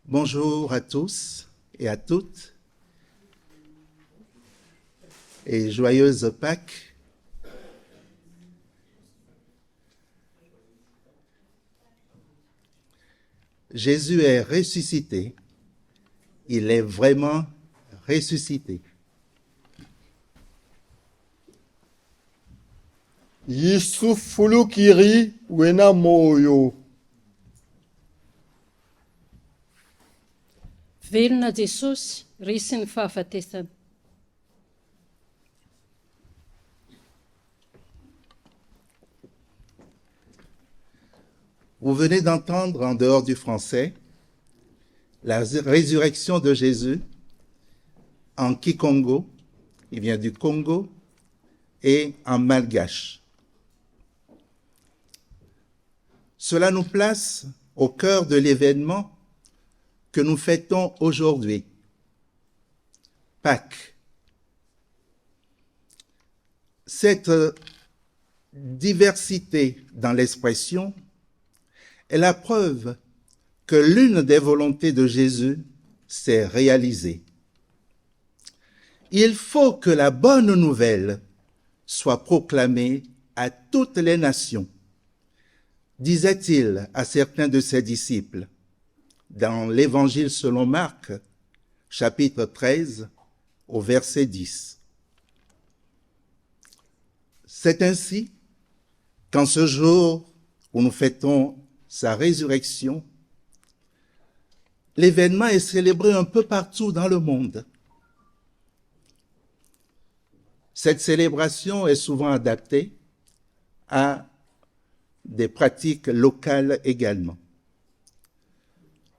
Bonjour à tous et à toutes et joyeuse Pâques. Jésus est ressuscité. Il est vraiment ressuscité. Yisufulukiri wena moyo. Velona Jesosy, risy ny fahafatesana. Vous venez d'entendre en dehors du français la résurrection de Jésus en Kikongo, il vient du Congo, et en malgache. Cela nous place au cœur de l'événement que nous fêtons aujourd'hui, Pâques. Cette diversité dans l'expression est la preuve que l'une des volontés de Jésus s'est réalisée. Il faut que la bonne nouvelle soit proclamée à toutes les nations, disait-il à certains de ses disciples dans l'Évangile selon Marc, chapitre 13, au verset 10. C'est ainsi qu'en ce jour où nous fêtons sa résurrection, l'événement est célébré un peu partout dans le monde. Cette célébration est souvent adaptée à des pratiques locales également.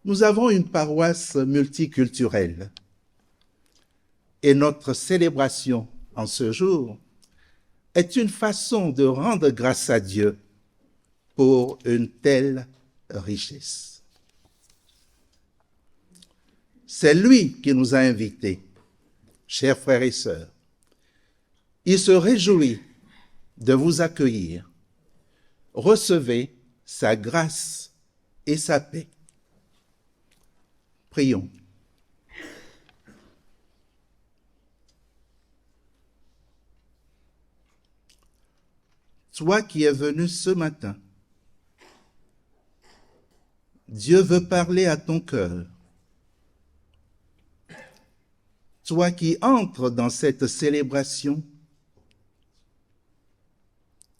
Nous avons une paroisse multiculturelle et notre célébration en ce jour est une façon de rendre grâce à Dieu pour une telle richesse. C'est lui qui nous a invités, chers frères et sœurs. Il se réjouit de vous accueillir. Recevez sa grâce et sa paix. Prions. Toi qui es venu ce matin, Dieu veut parler à ton cœur. Toi qui entres dans cette célébration,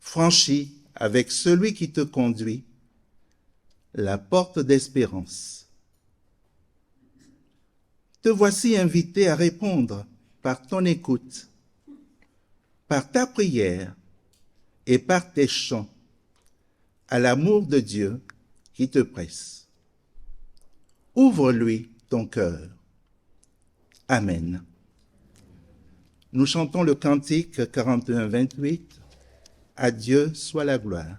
franchis avec celui qui te conduit la porte d'espérance. Te voici invité à répondre par ton écoute, par ta prière et par tes chants à l'amour de Dieu qui te presse. Ouvre-lui ton cœur. Amen. Nous chantons le cantique 41-28. À Dieu soit la gloire.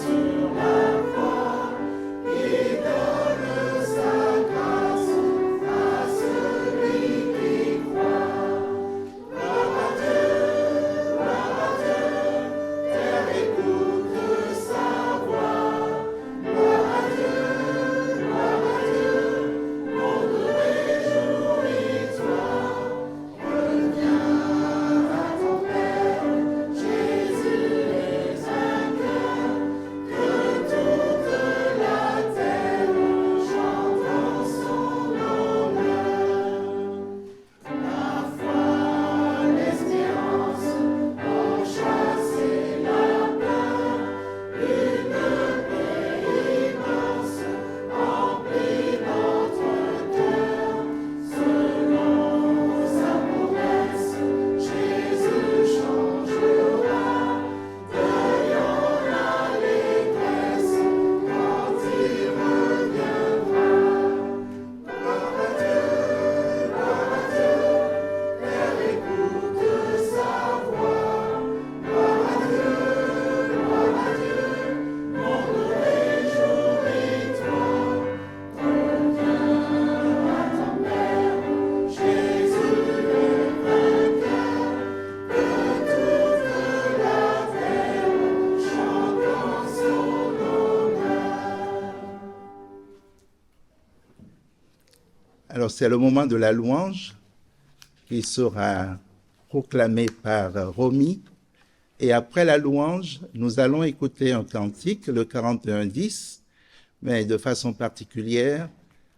Sur la Alors c'est le moment de la louange qui sera proclamée par Romy. Et après la louange, nous allons écouter un cantique, le 41-10, mais de façon particulière.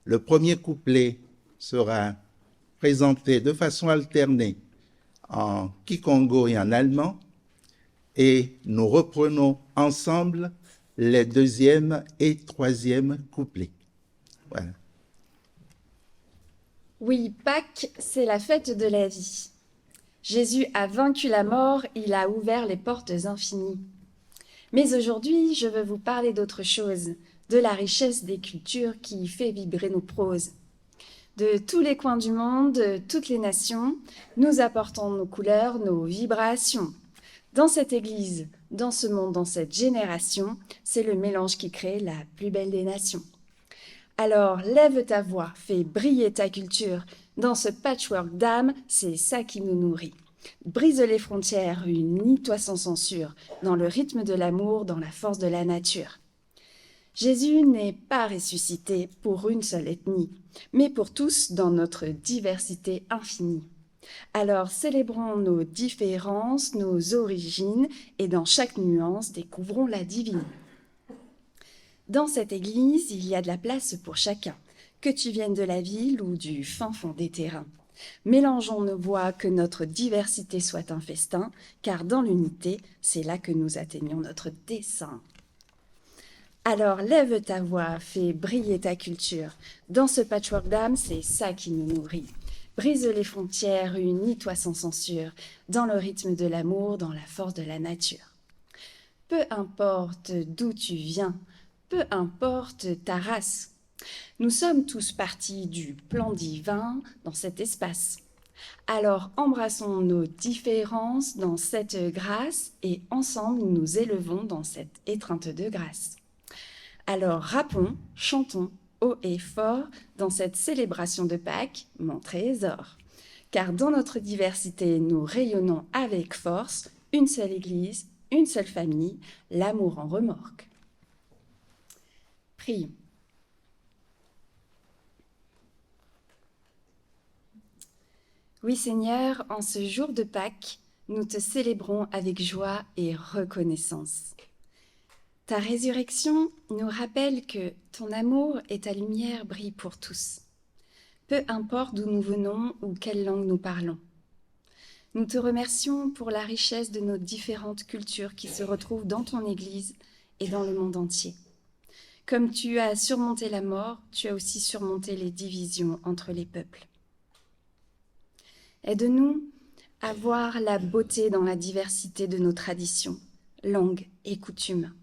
Le premier couplet sera présenté de façon alternée en kikongo et en allemand, et nous reprenons ensemble les deuxième et troisième couplets. Voilà. Oui, Pâques, c'est la fête de la vie. Jésus a vaincu la mort, il a ouvert les portes infinies. Mais aujourd'hui, je veux vous parler d'autre chose, de la richesse des cultures qui fait vibrer nos proses. De tous les coins du monde, de toutes les nations, nous apportons nos couleurs, nos vibrations. Dans cette église, dans ce monde, dans cette génération, c'est le mélange qui crée la plus belle des nations. Alors lève ta voix, fais briller ta culture. Dans ce patchwork d'âme, c'est ça qui nous nourrit. Brise les frontières, unis-toi sans censure, dans le rythme de l'amour, dans la force de la nature. Jésus n'est pas ressuscité pour une seule ethnie, mais pour tous dans notre diversité infinie. Alors célébrons nos différences, nos origines, et dans chaque nuance, découvrons la divine. Dans cette église, il y a de la place pour chacun, que tu viennes de la ville ou du fin fond des terrains. Mélangeons nos voix, que notre diversité soit un festin, car dans l'unité, c'est là que nous atteignons notre dessein. Alors lève ta voix, fais briller ta culture. Dans ce patchwork d'âme, c'est ça qui nous nourrit. Brise les frontières, unis-toi sans censure, dans le rythme de l'amour, dans la force de la nature. Peu importe d'où tu viens, peu importe ta race, nous sommes tous partis du plan divin dans cet espace. Alors embrassons nos différences dans cette grâce et ensemble nous élevons dans cette étreinte de grâce. Alors rappons, chantons haut et fort dans cette célébration de Pâques, mon trésor. Car dans notre diversité, nous rayonnons avec force, une seule église, une seule famille, l'amour en remorque. Prions. Oui Seigneur, en ce jour de Pâques, nous te célébrons avec joie et reconnaissance. Ta résurrection nous rappelle que ton amour et ta lumière brillent pour tous, peu importe d'où nous venons ou quelle langue nous parlons. Nous te remercions pour la richesse de nos différentes cultures qui se retrouvent dans ton Église et dans le monde entier. Comme tu as surmonté la mort, tu as aussi surmonté les divisions entre les peuples. Aide-nous à voir la beauté dans la diversité de nos traditions, langues et coutumes.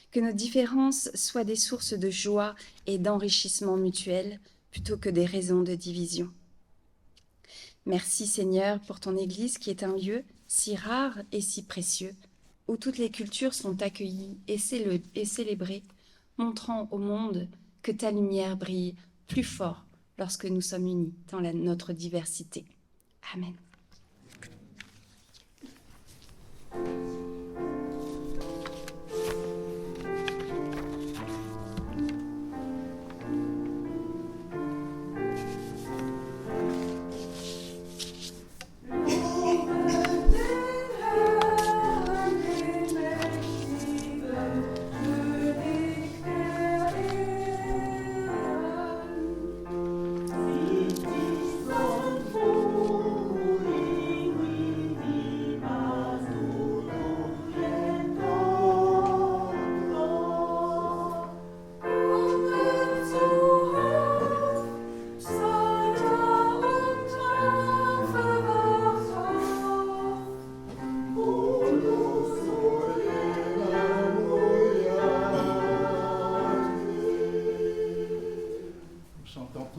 Que nos différences soient des sources de joie et d'enrichissement mutuel plutôt que des raisons de division. Merci Seigneur pour ton Église qui est un lieu si rare et si précieux où toutes les cultures sont accueillies et célébrées, montrant au monde que ta lumière brille plus fort lorsque nous sommes unis dans notre diversité. Amen.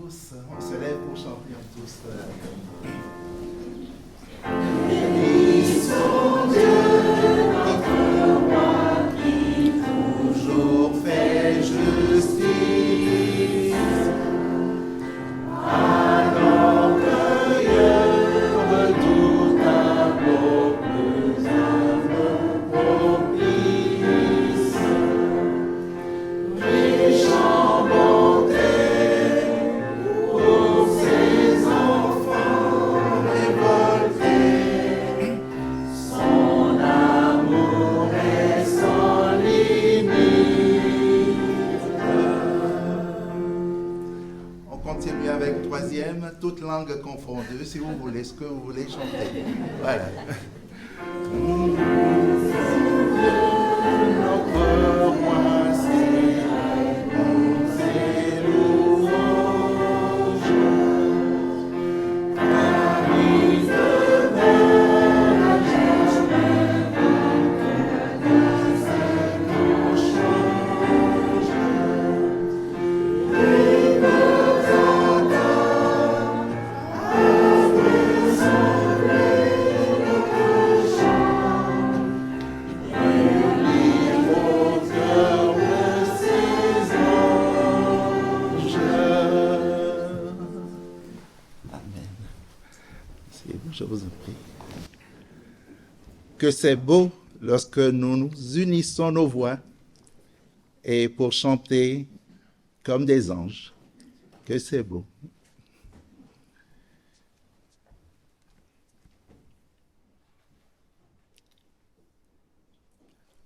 On se lève pour chanter tous. Oh deuxième, toute langue confondue, si vous voulez, ce que vous voulez chanter. Voilà. Notre roi, c'est louange. Paris demeure à jamais, que ça nous change. Les peuples entendent, après son blé que chante. Unis au cœur de ses anges. Amen. Je vous en prie. Que c'est beau lorsque nous nous unissons nos voix et pour chanter comme des anges. Que c'est beau.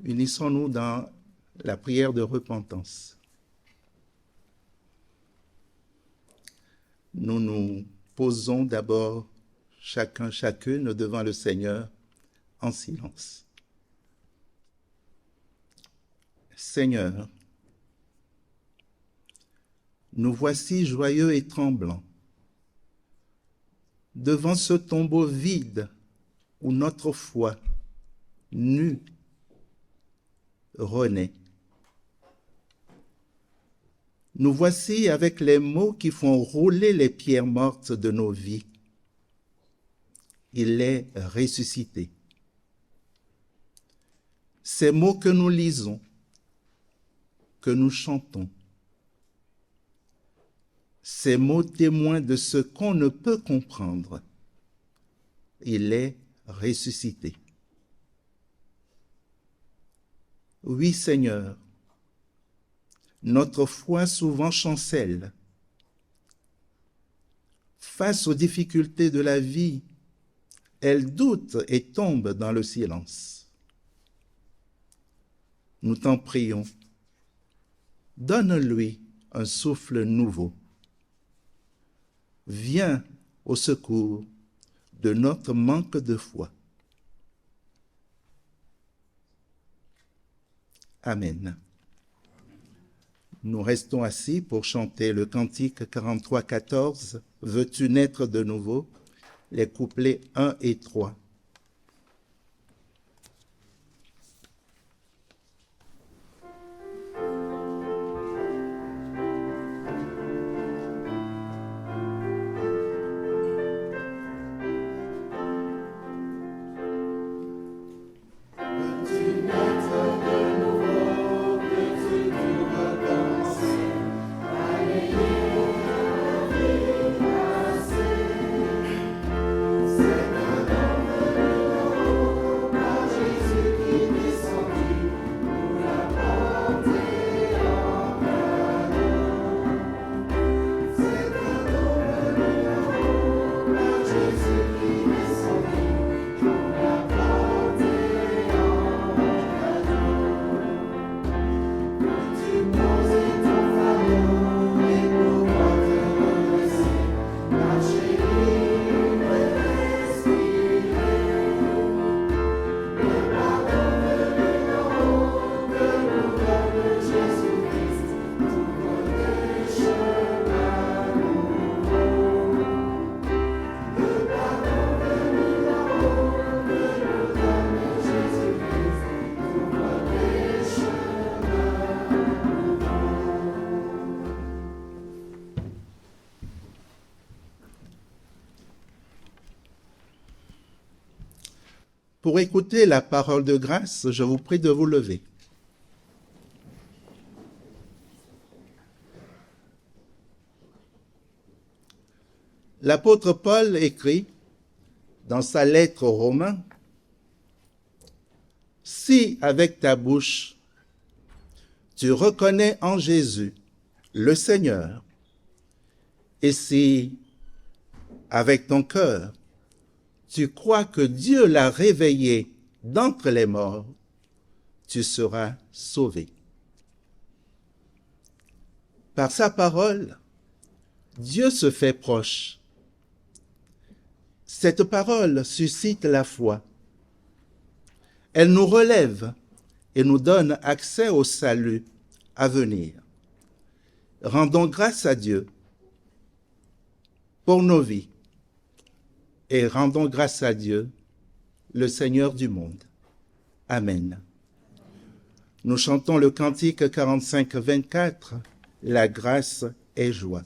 Unissons-nous dans la prière de repentance. Nous nous posons d'abord chacun, chacune devant le Seigneur en silence. Seigneur, nous voici joyeux et tremblants devant ce tombeau vide où notre foi, nue, renaît. Nous voici avec les mots qui font rouler les pierres mortes de nos vies. Il est ressuscité. Ces mots que nous lisons, que nous chantons, ces mots témoins de ce qu'on ne peut comprendre. Il est ressuscité. Oui, Seigneur, notre foi souvent chancelle. Face aux difficultés de la vie, elle doute et tombe dans le silence. Nous t'en prions, donne-lui un souffle nouveau. Viens au secours de notre manque de foi. Amen. Nous restons assis pour chanter le cantique 43-14, « Veux-tu naître de nouveau ?» les couplets 1 et 3. Pour écouter la parole de grâce, je vous prie de vous lever. L'apôtre Paul écrit dans sa lettre aux Romains, « Si avec ta bouche tu reconnais en Jésus le Seigneur, et si avec ton cœur tu crois que Dieu l'a réveillé d'entre les morts, tu seras sauvé. Par sa parole, Dieu se fait proche. Cette parole suscite la foi. Elle nous relève et nous donne accès au salut à venir. Rendons grâce à Dieu pour nos vies et rendons grâce à Dieu, le Seigneur du monde. Amen. Nous chantons le cantique 45-24, la grâce et joie.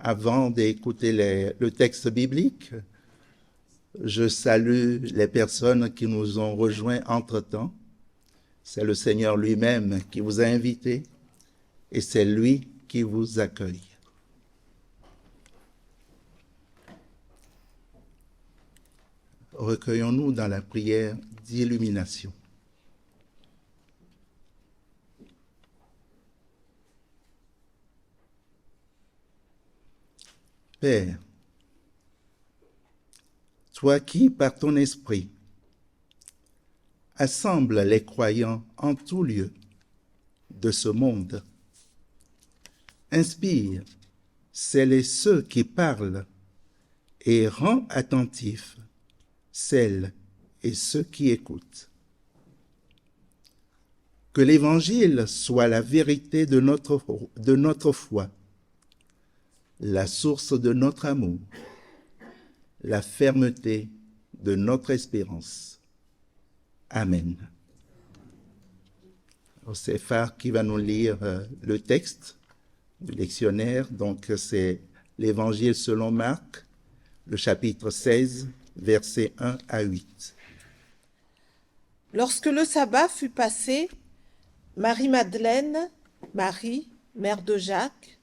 Avant d'écouter le texte biblique, je salue les personnes qui nous ont rejoints entre-temps. C'est le Seigneur lui-même qui vous a invités et c'est lui qui vous accueille. Recueillons-nous dans la prière d'illumination. Père, toi qui, par ton esprit, assembles les croyants en tout lieu de ce monde, inspire celles et ceux qui parlent et rends attentifs celles et ceux qui écoutent. Que l'Évangile soit la vérité de notre foi, la source de notre amour, la fermeté de notre espérance. Amen. C'est Phare qui va nous lire le texte du lectionnaire. Donc, c'est l'Évangile selon Marc, le chapitre 16, versets 1 à 8. Lorsque le sabbat fut passé, Marie-Madeleine, Marie, mère de Jacques,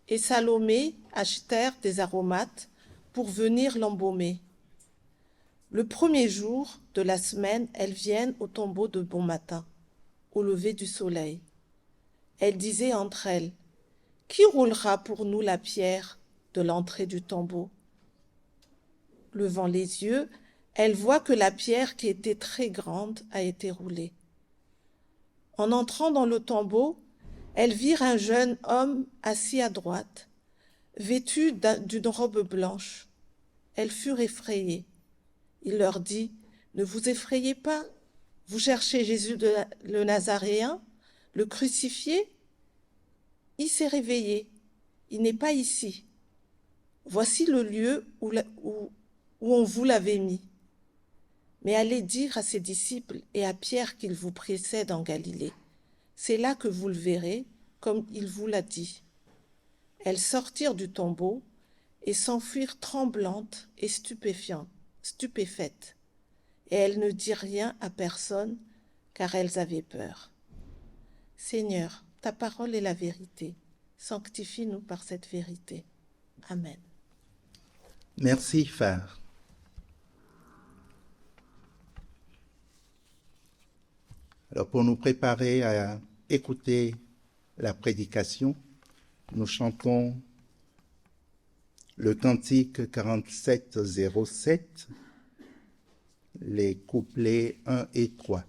et Salomé achetèrent des aromates pour venir l'embaumer. Le premier jour de la semaine, elles viennent au tombeau de bon matin, au lever du soleil. Elles disaient entre elles, « Qui roulera pour nous la pierre de l'entrée du tombeau ?» Levant les yeux, elles voient que la pierre qui était très grande a été roulée. En entrant dans le tombeau, elles virent un jeune homme assis à droite, vêtu d'une robe blanche. Elles furent effrayées. Il leur dit, « Ne vous effrayez pas, vous cherchez Jésus le Nazaréen, le crucifié. Il s'est réveillé, il n'est pas ici. Voici le lieu où on vous l'avait mis. Mais allez dire à ses disciples et à Pierre qu'il vous précède en Galilée. C'est là que vous le verrez, comme il vous l'a dit. » Elles sortirent du tombeau et s'enfuirent tremblantes et stupéfaites. Et elles ne dirent rien à personne, car elles avaient peur. Seigneur, ta parole est la vérité. Sanctifie-nous par cette vérité. Amen. Merci, Phare. Alors, pour nous préparer à écouter la prédication, nous chantons le cantique 4707, les couplets 1 et 3.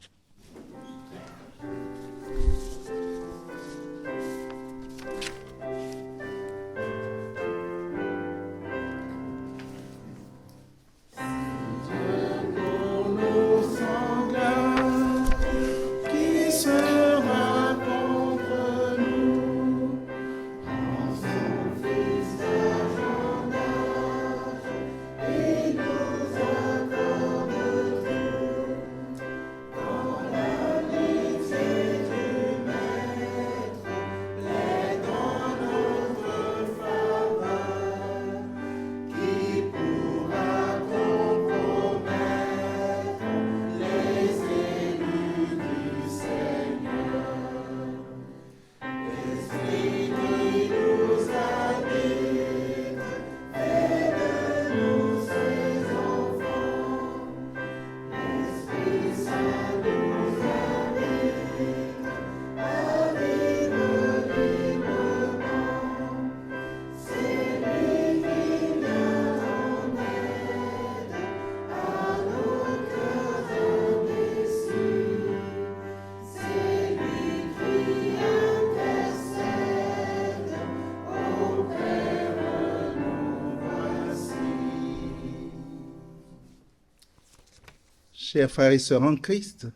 Chers frères et sœurs en Christ,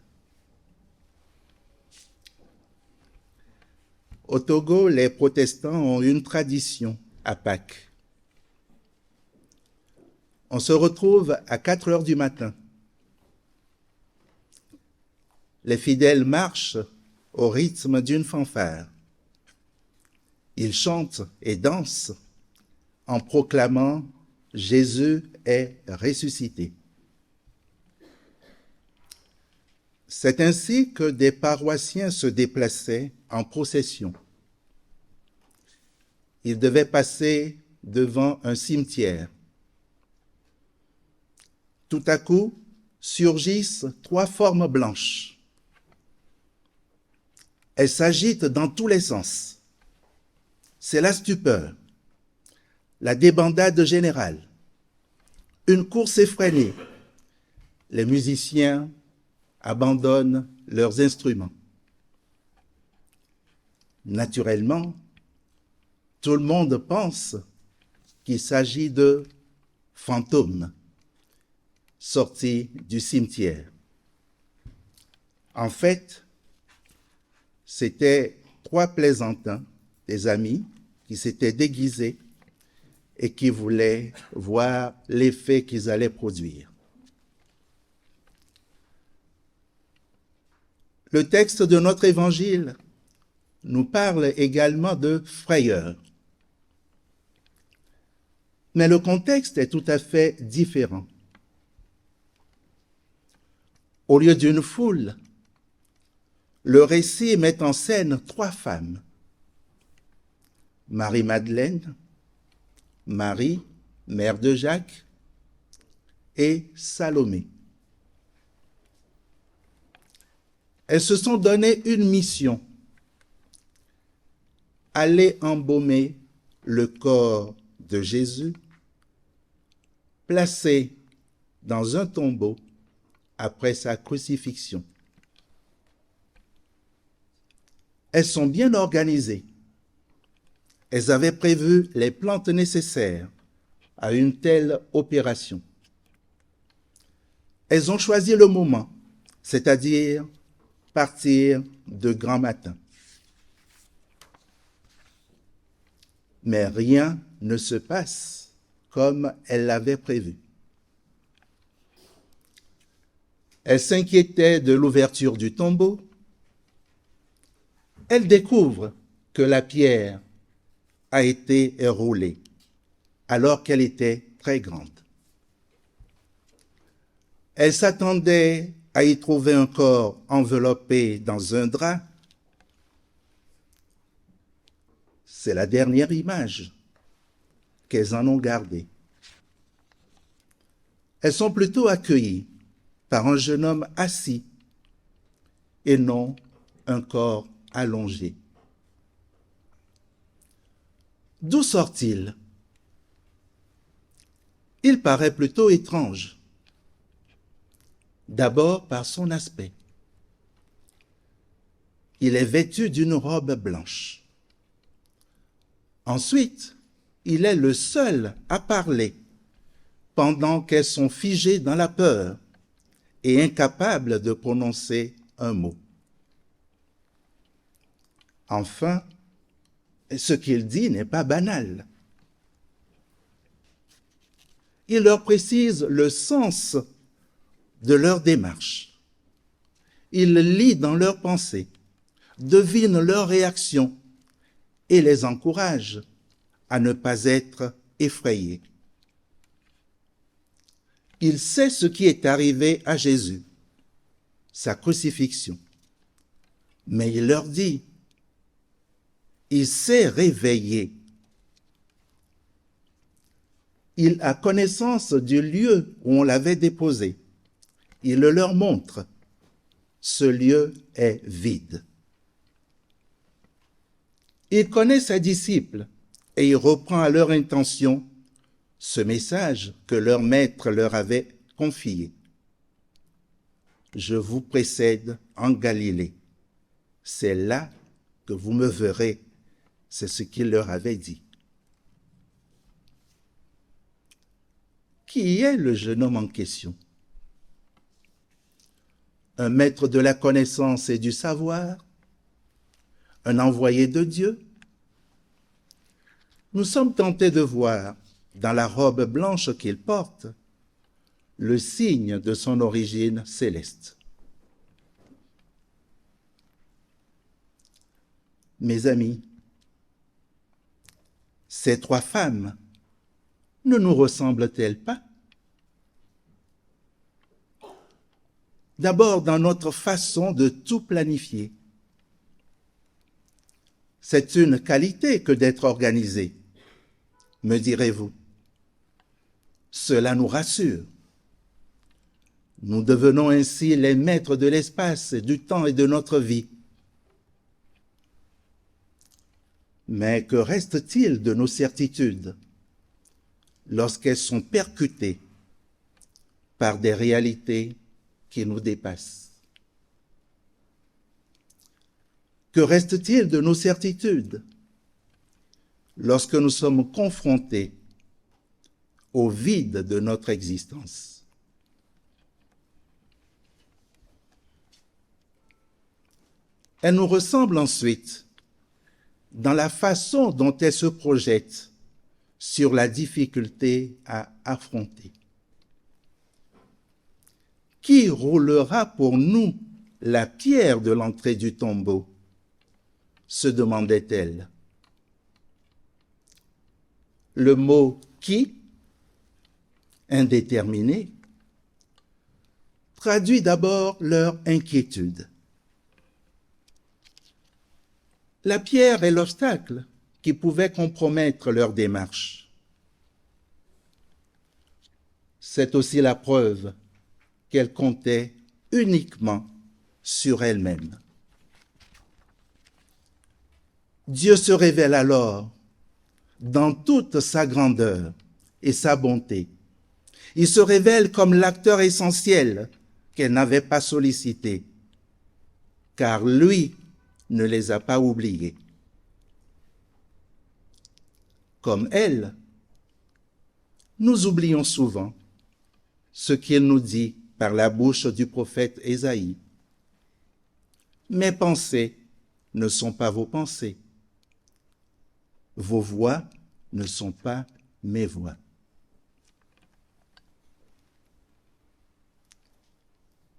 au Togo, les protestants ont une tradition à Pâques. On se retrouve à 4 heures du matin. Les fidèles marchent au rythme d'une fanfare. Ils chantent et dansent en proclamant « Jésus est ressuscité ». C'est ainsi que des paroissiens se déplaçaient en procession. Ils devaient passer devant un cimetière. Tout à coup, surgissent 3 formes blanches. Elles s'agitent dans tous les sens. C'est la stupeur, la débandade générale, une course effrénée. Les musiciens abandonnent leurs instruments. Naturellement, tout le monde pense qu'il s'agit de fantômes sortis du cimetière. En fait, c'étaient 3 plaisantins, des amis, qui s'étaient déguisés et qui voulaient voir l'effet qu'ils allaient produire. Le texte de notre évangile nous parle également de frayeur. Mais le contexte est tout à fait différent. Au lieu d'une foule, le récit met en scène 3 femmes. Marie-Madeleine, Marie, mère de Jacques, et Salomé. Elles se sont donné une mission: aller embaumer le corps de Jésus, placé dans un tombeau après sa crucifixion. Elles sont bien organisées. Elles avaient prévu les plantes nécessaires à une telle opération. Elles ont choisi le moment, c'est-à-dire partir de grand matin. Mais rien ne se passe comme elles l'avaient prévu. Elles s'inquiétaient de l'ouverture du tombeau. Elles découvrent que la pierre a été roulée alors qu'elle était très grande. Elles s'attendaient à y trouver un corps enveloppé dans un drap. C'est la dernière image qu'elles en ont gardée. Elles sont plutôt accueillies par un jeune homme assis et non un corps allongé. D'où sort-il? Il paraît plutôt étrange. D'abord par son aspect. Il est vêtu d'une robe blanche. Ensuite, il est le seul à parler pendant qu'elles sont figées dans la peur et incapables de prononcer un mot. Enfin, ce qu'il dit n'est pas banal. Il leur précise le sens de leur démarche. Il lit dans leurs pensées, devine leurs réactions et les encourage à ne pas être effrayés. Il sait ce qui est arrivé à Jésus, sa crucifixion. Mais il leur dit, il s'est réveillé. Il a connaissance du lieu où on l'avait déposé. Il le leur montre. Ce lieu est vide. Il connaît ses disciples et il reprend à leur intention ce message que leur maître leur avait confié. Je vous précède en Galilée. C'est là que vous me verrez. C'est ce qu'il leur avait dit. Qui est le jeune homme en question? Un maître de la connaissance et du savoir? Un envoyé de Dieu? Nous sommes tentés de voir, dans la robe blanche qu'il porte, le signe de son origine céleste. Mes amis, ces 3 femmes ne nous ressemblent-elles pas? D'abord, dans notre façon de tout planifier. C'est une qualité que d'être organisé, me direz-vous. Cela nous rassure. Nous devenons ainsi les maîtres de l'espace, du temps et de notre vie. Mais que reste-t-il de nos certitudes lorsqu'elles sont percutées par des réalités qui nous dépassent? Que reste-t-il de nos certitudes lorsque nous sommes confrontés au vide de notre existence? Elle nous ressemble ensuite dans la façon dont elle se projette sur la difficulté à affronter. Qui roulera pour nous la pierre de l'entrée du tombeau? Se demandait-elle. Le mot « qui » indéterminée, traduit d'abord leur inquiétude. La pierre est l'obstacle qui pouvait compromettre leur démarche. C'est aussi la preuve qu'elle comptait uniquement sur elle-même. Dieu se révèle alors dans toute sa grandeur et sa bonté. Il se révèle comme l'acteur essentiel qu'elle n'avait pas sollicité, car lui ne les a pas oubliés. Comme elle, nous oublions souvent ce qu'il nous dit par la bouche du prophète Ésaïe. Mes pensées ne sont pas vos pensées. Vos voix ne sont pas mes voix.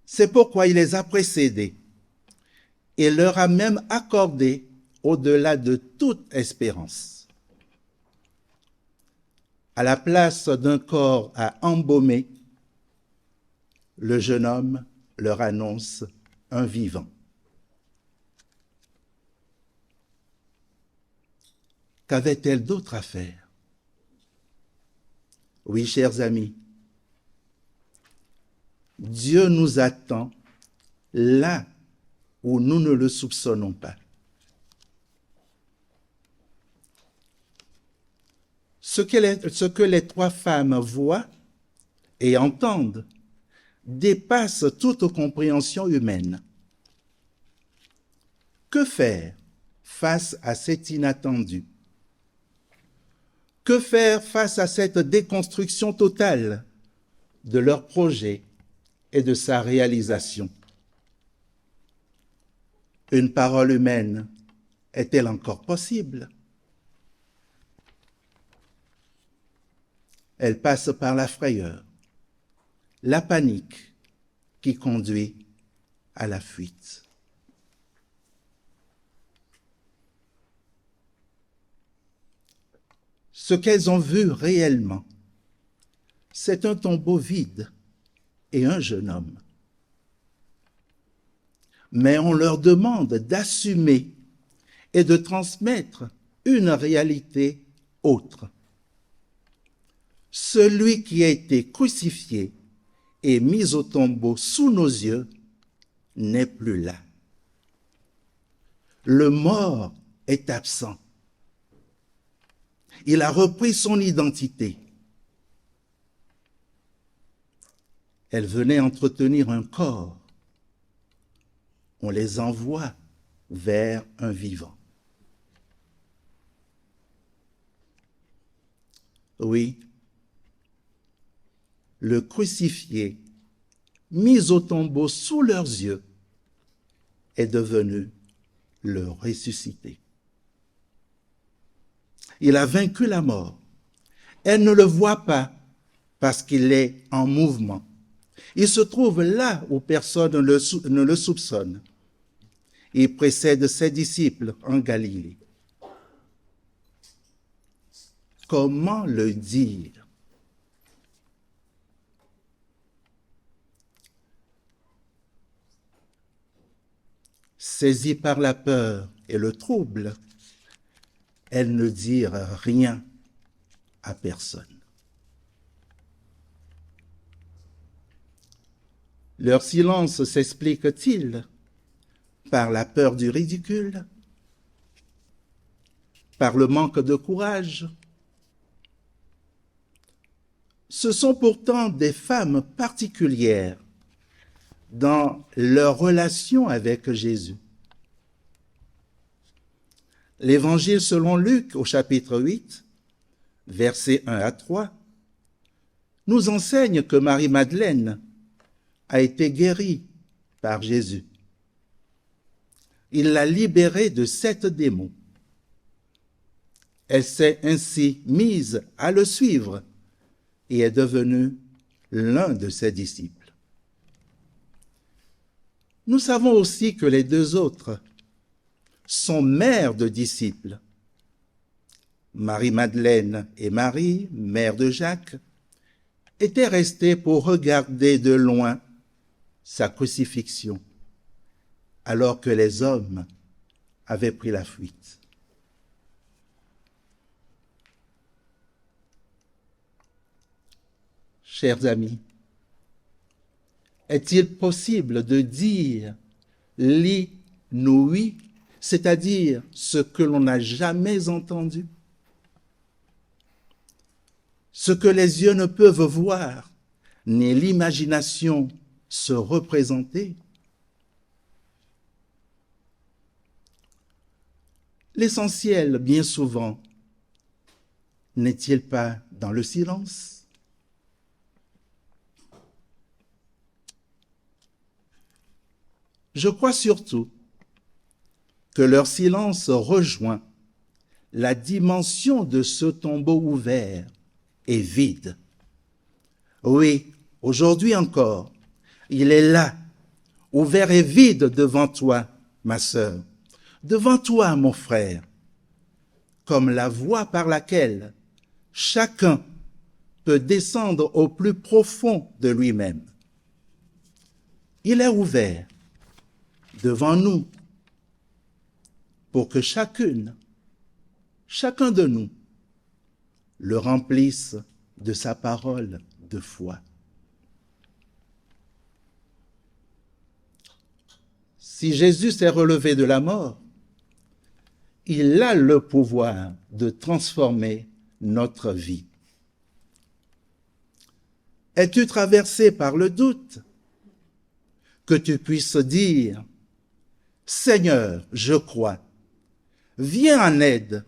C'est pourquoi il les a précédés et leur a même accordé au-delà de toute espérance. À la place d'un corps à embaumer, le jeune homme leur annonce un vivant. Qu'avait-elle d'autre à faire? Oui, chers amis, Dieu nous attend là où nous ne le soupçonnons pas. Ce que les trois femmes voient et entendent dépasse toute compréhension humaine. Que faire face à cet inattendu? Que faire face à cette déconstruction totale de leur projet et de sa réalisation? Une parole humaine est-elle encore possible? Elle passe par la frayeur, la panique qui conduit à la fuite. Ce qu'elles ont vu réellement, c'est un tombeau vide et un jeune homme. Mais on leur demande d'assumer et de transmettre une réalité autre. Celui qui a été crucifié et mis au tombeau sous nos yeux n'est plus là. Le mort est absent. Il a repris son identité. Elle venait entretenir un corps. On les envoie vers un vivant. Oui, le crucifié, mis au tombeau sous leurs yeux, est devenu le ressuscité. Il a vaincu la mort. Elle ne le voit pas parce qu'il est en mouvement. Il se trouve là où personne ne le soupçonne. Il précède ses disciples en Galilée. Comment le dire? Saisis par la peur et le trouble, elles ne dirent rien à personne. Leur silence s'explique-t-il par la peur du ridicule, par le manque de courage? Ce sont pourtant des femmes particulières dans leur relation avec Jésus. L'Évangile selon Luc au chapitre 8, versets 1 à 3, nous enseigne que Marie-Madeleine a été guérie par Jésus. Il l'a libérée de 7 démons. Elle s'est ainsi mise à le suivre et est devenue l'un de ses disciples. Nous savons aussi que les 2 autres sont mères de disciples. Marie-Madeleine et Marie, mère de Jacques, était resté pour regarder de loin sa crucifixion, alors que les hommes avaient pris la fuite. Chers amis, est-il possible de dire l'inouï, c'est-à-dire ce que l'on n'a jamais entendu? Ce que les yeux ne peuvent voir, ni l'imagination se représenter? L'essentiel, bien souvent, n'est-il pas dans le silence? Je crois surtout que leur silence rejoint la dimension de ce tombeau ouvert et vide. Oui, aujourd'hui encore, il est là, ouvert et vide devant toi, ma sœur, devant toi, mon frère, comme la voie par laquelle chacun peut descendre au plus profond de lui-même. Il est ouvert devant nous pour que chacun de nous le remplisse de sa parole de foi. Si Jésus s'est relevé de la mort, il a le pouvoir de transformer notre vie. Es-tu traversé par le doute? Que tu puisses dire: Seigneur, je crois, viens en aide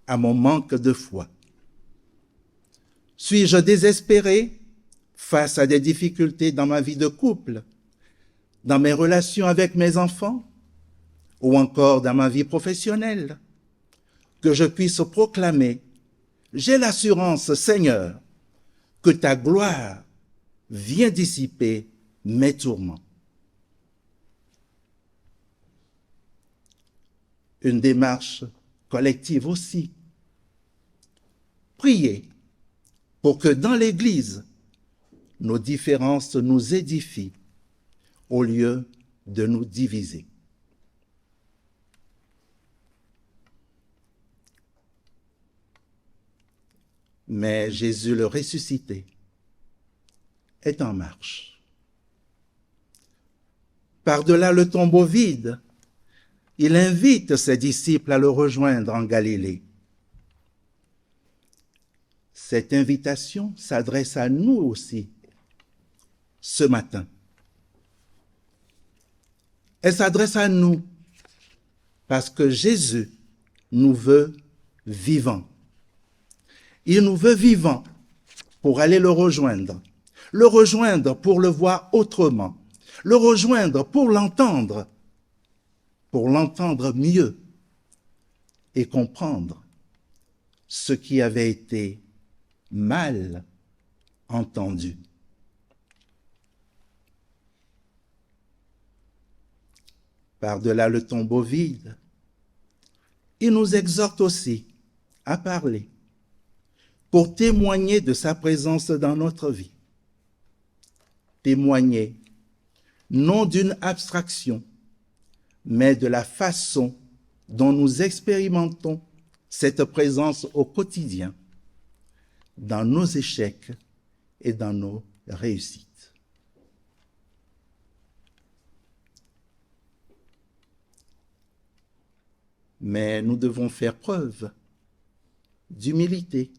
à mon manque de foi. Suis-je désespéré face à des difficultés dans ma vie de couple, dans mes relations avec mes enfants, ou encore dans ma vie professionnelle? Que je puisse proclamer: j'ai l'assurance, Seigneur, que ta gloire vient dissiper mes tourments. Une démarche collective aussi. Priez pour que dans l'Église, nos différences nous édifient au lieu de nous diviser. Mais Jésus le ressuscité est en marche. Par-delà le tombeau vide, il invite ses disciples à le rejoindre en Galilée. Cette invitation s'adresse à nous aussi ce matin. Elle s'adresse à nous parce que Jésus nous veut vivants. Il nous veut vivants pour aller le rejoindre pour le voir autrement, le rejoindre pour l'entendre mieux et comprendre ce qui avait été mal entendu. Par-delà le tombeau vide, il nous exhorte aussi à parler pour témoigner de sa présence dans notre vie. Témoigner non d'une abstraction, mais de la façon dont nous expérimentons cette présence au quotidien, dans nos échecs et dans nos réussites. Mais nous devons faire preuve d'humilité.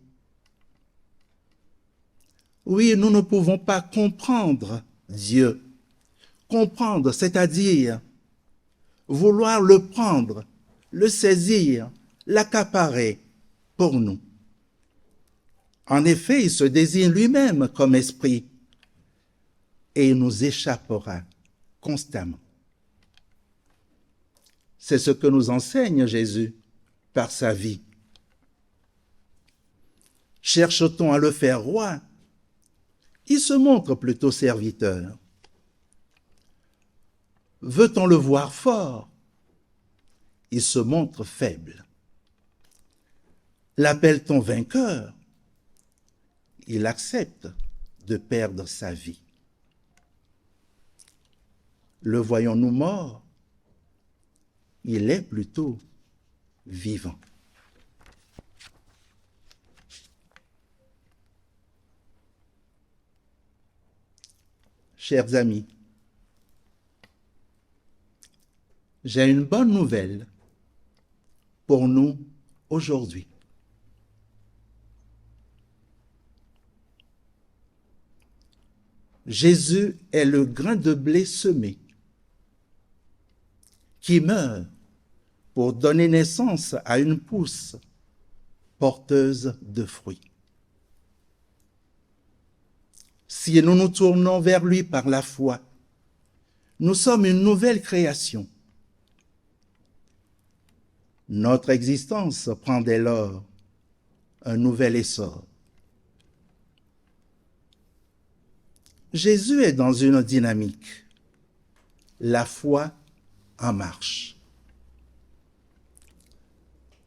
Oui, nous ne pouvons pas comprendre Dieu. Comprendre, c'est-à-dire vouloir le prendre, le saisir, l'accaparer pour nous. En effet, il se désigne lui-même comme esprit et il nous échappera constamment. C'est ce que nous enseigne Jésus par sa vie. Cherche-t-on à le faire roi? Il se montre plutôt serviteur. Veut-on le voir fort? Il se montre faible. L'appelle-t-on vainqueur? Il accepte de perdre sa vie. Le voyons-nous mort? Il est plutôt vivant. Chers amis, j'ai une bonne nouvelle pour nous aujourd'hui. Jésus est le grain de blé semé qui meurt pour donner naissance à une pousse porteuse de fruits. Si nous nous tournons vers lui par la foi, nous sommes une nouvelle création. Notre existence prend dès lors un nouvel essor. Jésus est dans une dynamique, la foi en marche.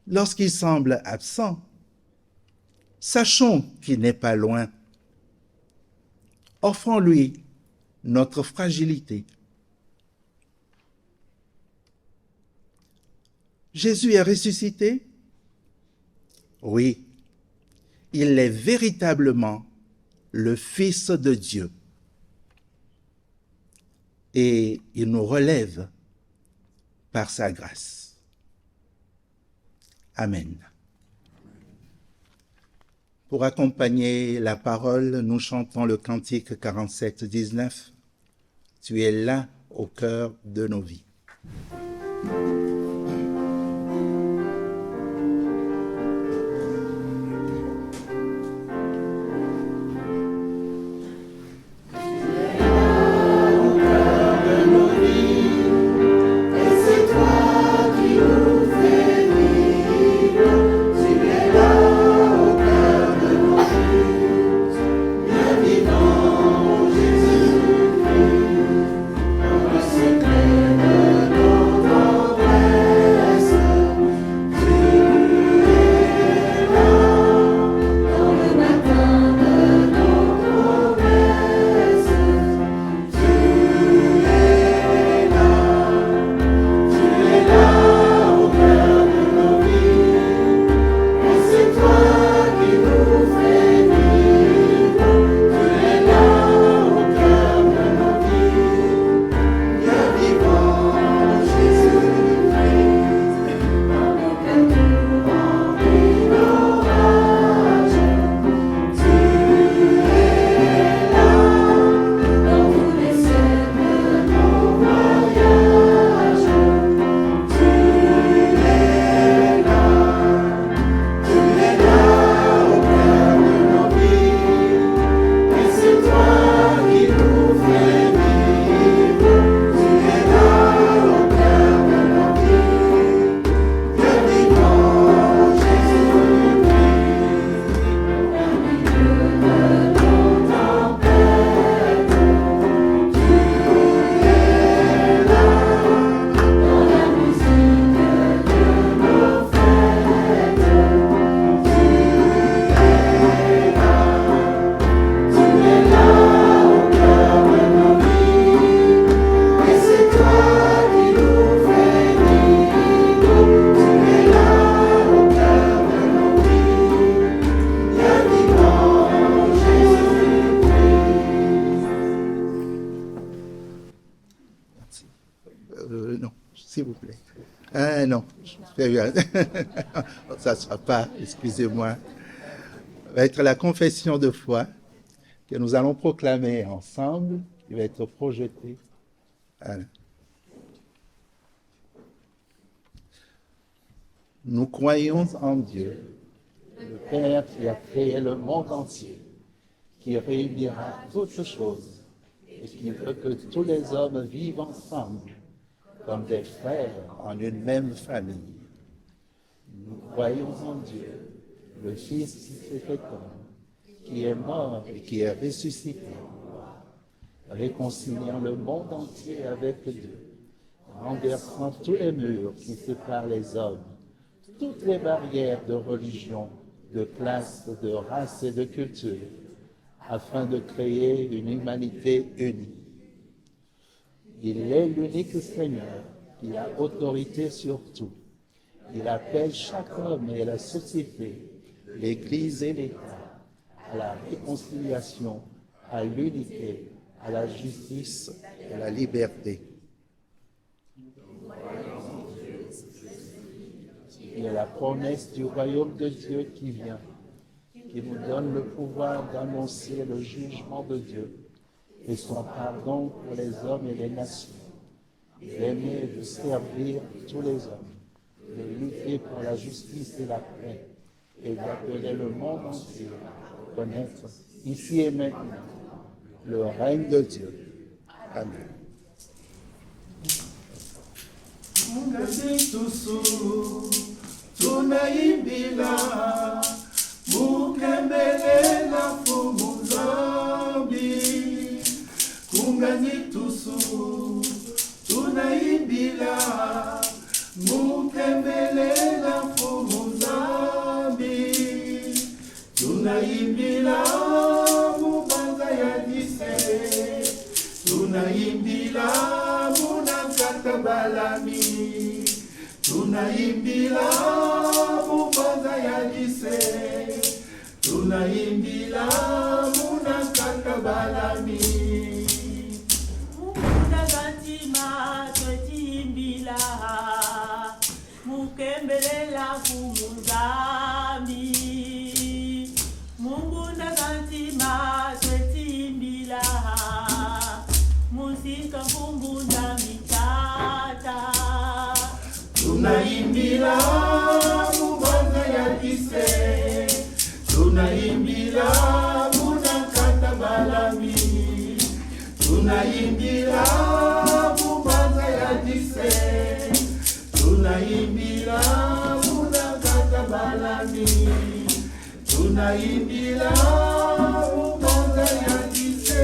Lorsqu'il semble absent, sachons qu'il n'est pas loin. Offrons-lui notre fragilité. Jésus est ressuscité? Oui, il est véritablement le Fils de Dieu. Et il nous relève par sa grâce. Amen. Pour accompagner la parole, nous chantons le cantique 47-19. Tu es là au cœur de nos vies. Non, s'il vous plaît. Non, ça ne sera pas, excusez-moi. Ça va être la confession de foi que nous allons proclamer ensemble, qui va être projetée. Voilà. Nous croyons en Dieu, le Père qui a créé le monde entier, qui réunira toutes choses et qui veut que tous les hommes vivent ensemble comme des frères en une même famille. Nous croyons en Dieu, le Fils qui s'est fait homme, qui est mort et qui est ressuscité, réconciliant le monde entier avec Dieu, renversant tous les murs qui séparent les hommes, toutes les barrières de religion, de classe, de race et de culture, afin de créer une humanité unie. Il est l'unique Seigneur qui a autorité sur tout. Il appelle chaque homme et la société, l'Église et l'État, à la réconciliation, à l'unité, à la justice et à la liberté. Il est la promesse du royaume de Dieu qui vient, qui nous donne le pouvoir d'annoncer le jugement de Dieu et son pardon pour les hommes et les nations, d'aimer et de servir tous les hommes, de lutter pour la justice et la paix, et d'appeler le monde entier à connaître ici et maintenant le règne de Dieu. Amen. Tunaimbila mukembelela fumu zambi kunganyitusu tunaimbila mukembelela fumu zambi tunaimbila mubanga ya dise tunaimbila munakata balami tunaimbila mubanga ya lise tunaimbila munakata balami mukunda gantima twetimbila mukembelela kumuzambi mukunda gantima twetimbila musika kumbunda mitata tunaimbila mubanga ya lise tunaimbila munakata balami tunaimbila mubanga ya lise tunaimbila munakata balami tunaimbila mubanga ya lise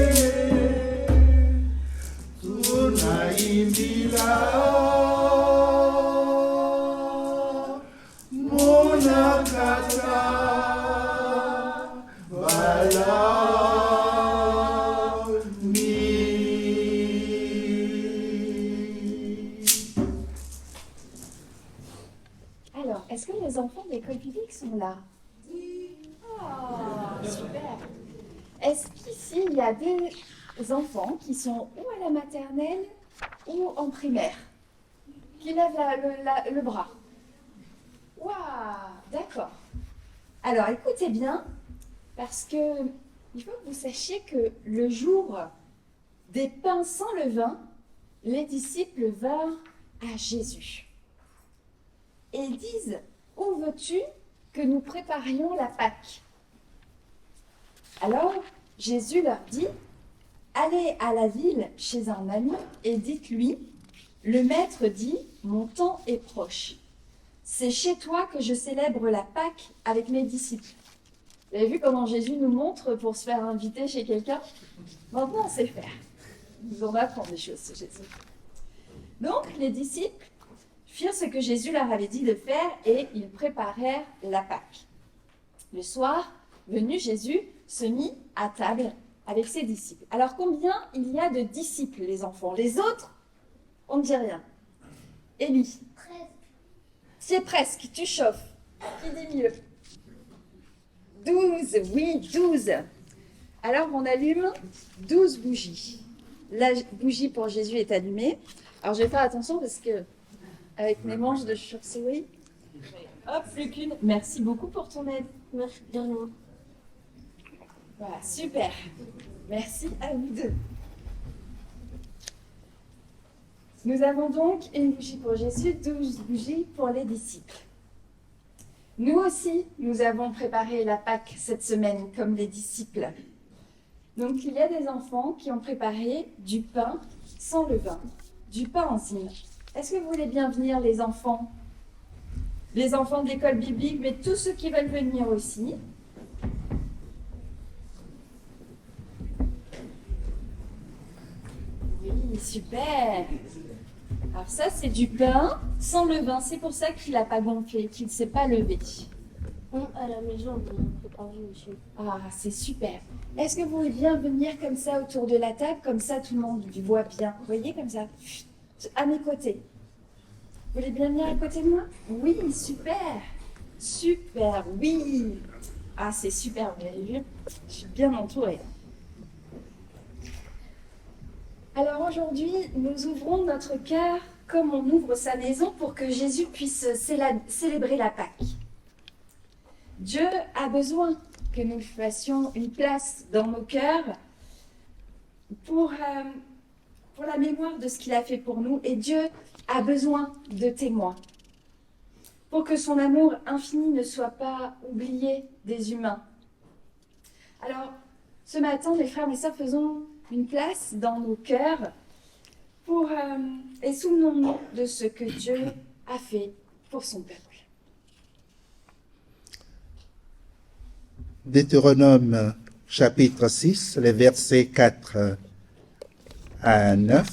tunaimbila Alors, est-ce que les enfants de l'école publique sont là? Oh, super. Est-ce qu'ici, il y a des enfants qui sont ou à la maternelle ou en primaire? Qui lèvent le bras? Waouh, d'accord. Alors, écoutez bien, parce que il faut que vous sachiez que le jour des pains sans levain, les disciples vinrent à Jésus. Et ils disent, où veux-tu que nous préparions la Pâque? Alors, Jésus leur dit, allez à la ville chez un ami et dites-lui, le maître dit, mon temps est proche. C'est chez toi que je célèbre la Pâque avec mes disciples. Vous avez vu comment Jésus nous montre pour se faire inviter chez quelqu'un? Maintenant, on sait faire. Il nous en apprend des choses, ce Jésus. Donc, les disciples firent ce que Jésus leur avait dit de faire et ils préparèrent la Pâque. Le soir, venu Jésus se mit à table avec ses disciples. Alors, combien il y a de disciples, les enfants? Les autres, on ne dit rien. Élie? 13. C'est presque, tu chauffes. Qui dit mieux? 12, oui, 12. Alors, on allume 12 bougies. La bougie pour Jésus est allumée. Alors, je vais faire attention parce que, avec mes manches de chauve-souris, hop, plus qu'une. Merci beaucoup pour ton aide. Merci, de rien. Voilà, super. Merci à vous deux. Nous avons donc une bougie pour Jésus, 12 bougies pour les disciples. Nous aussi, nous avons préparé la Pâque cette semaine, comme les disciples. Donc, il y a des enfants qui ont préparé du pain sans levain, du pain en cygne. Est-ce que vous voulez bien venir, les enfants? Les enfants de l'école biblique, mais tous ceux qui veulent venir aussi. Oui, super. Alors ça, c'est du pain sans levain. C'est pour ça qu'il n'a pas gonflé, qu'il ne s'est pas levé. À la maison, on a préparé aussi. Ah, c'est super. Est-ce que vous voulez bien venir comme ça autour de la table, comme ça tout le monde voit bien. Vous voyez, comme ça, à mes côtés. Vous voulez bien venir à côté de moi? Oui, super. Super, oui. Ah, c'est super, vous avez vu? Je suis bien entourée. Alors aujourd'hui, nous ouvrons notre cœur comme on ouvre sa maison pour que Jésus puisse célébrer la Pâque. Dieu a besoin que nous fassions une place dans nos cœurs pour la mémoire de ce qu'il a fait pour nous. Et Dieu a besoin de témoins pour que son amour infini ne soit pas oublié des humains. Alors, ce matin, mes frères et sœurs, faisons une place dans nos cœurs et souvenons-nous de ce que Dieu a fait pour son peuple. Deutéronome chapitre 6, les versets 4 à 9.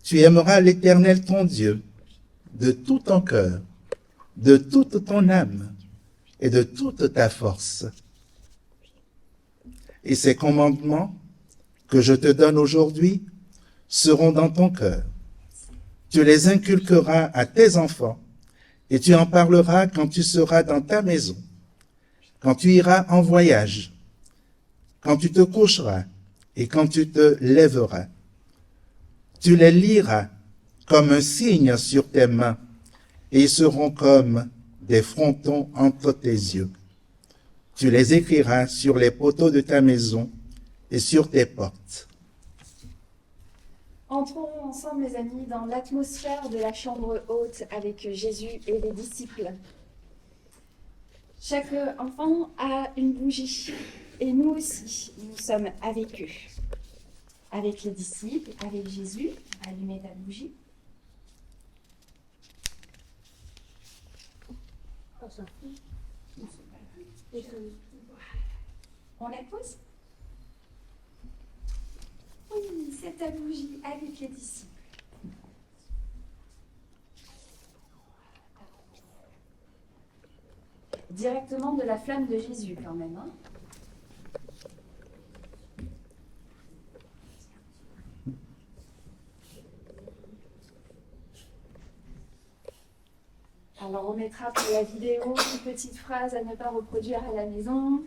Tu aimeras l'Éternel ton Dieu de tout ton cœur, de toute ton âme et de toute ta force. Et ces commandements que je te donne aujourd'hui seront dans ton cœur. Tu les inculqueras à tes enfants et tu en parleras quand tu seras dans ta maison, quand tu iras en voyage, quand tu te coucheras et quand tu te lèveras. Tu les liras comme un signe sur tes mains et ils seront comme des frontons entre tes yeux. Tu les écriras sur les poteaux de ta maison et sur tes portes. Entrons ensemble, mes amis, dans l'atmosphère de la chambre haute avec Jésus et les disciples. Chaque enfant a une bougie et nous aussi, nous sommes avec eux. Avec les disciples, avec Jésus, allumez ta bougie. On la pose? Oui, c'est ta bougie avec les disciples. Directement de la flamme de Jésus quand même. Hein? Alors on mettra pour la vidéo une petite phrase à ne pas reproduire à la maison.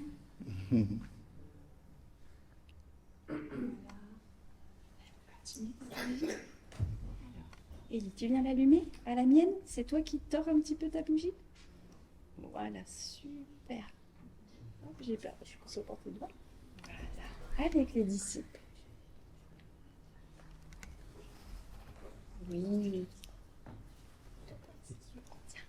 Élie, tu viens l'allumer à la mienne? C'est toi qui tords un petit peu ta bougie? Voilà, super. Hop, j'ai peur, je suis poussée au porte-doigt. Voilà, avec les disciples. Oui. Tiens.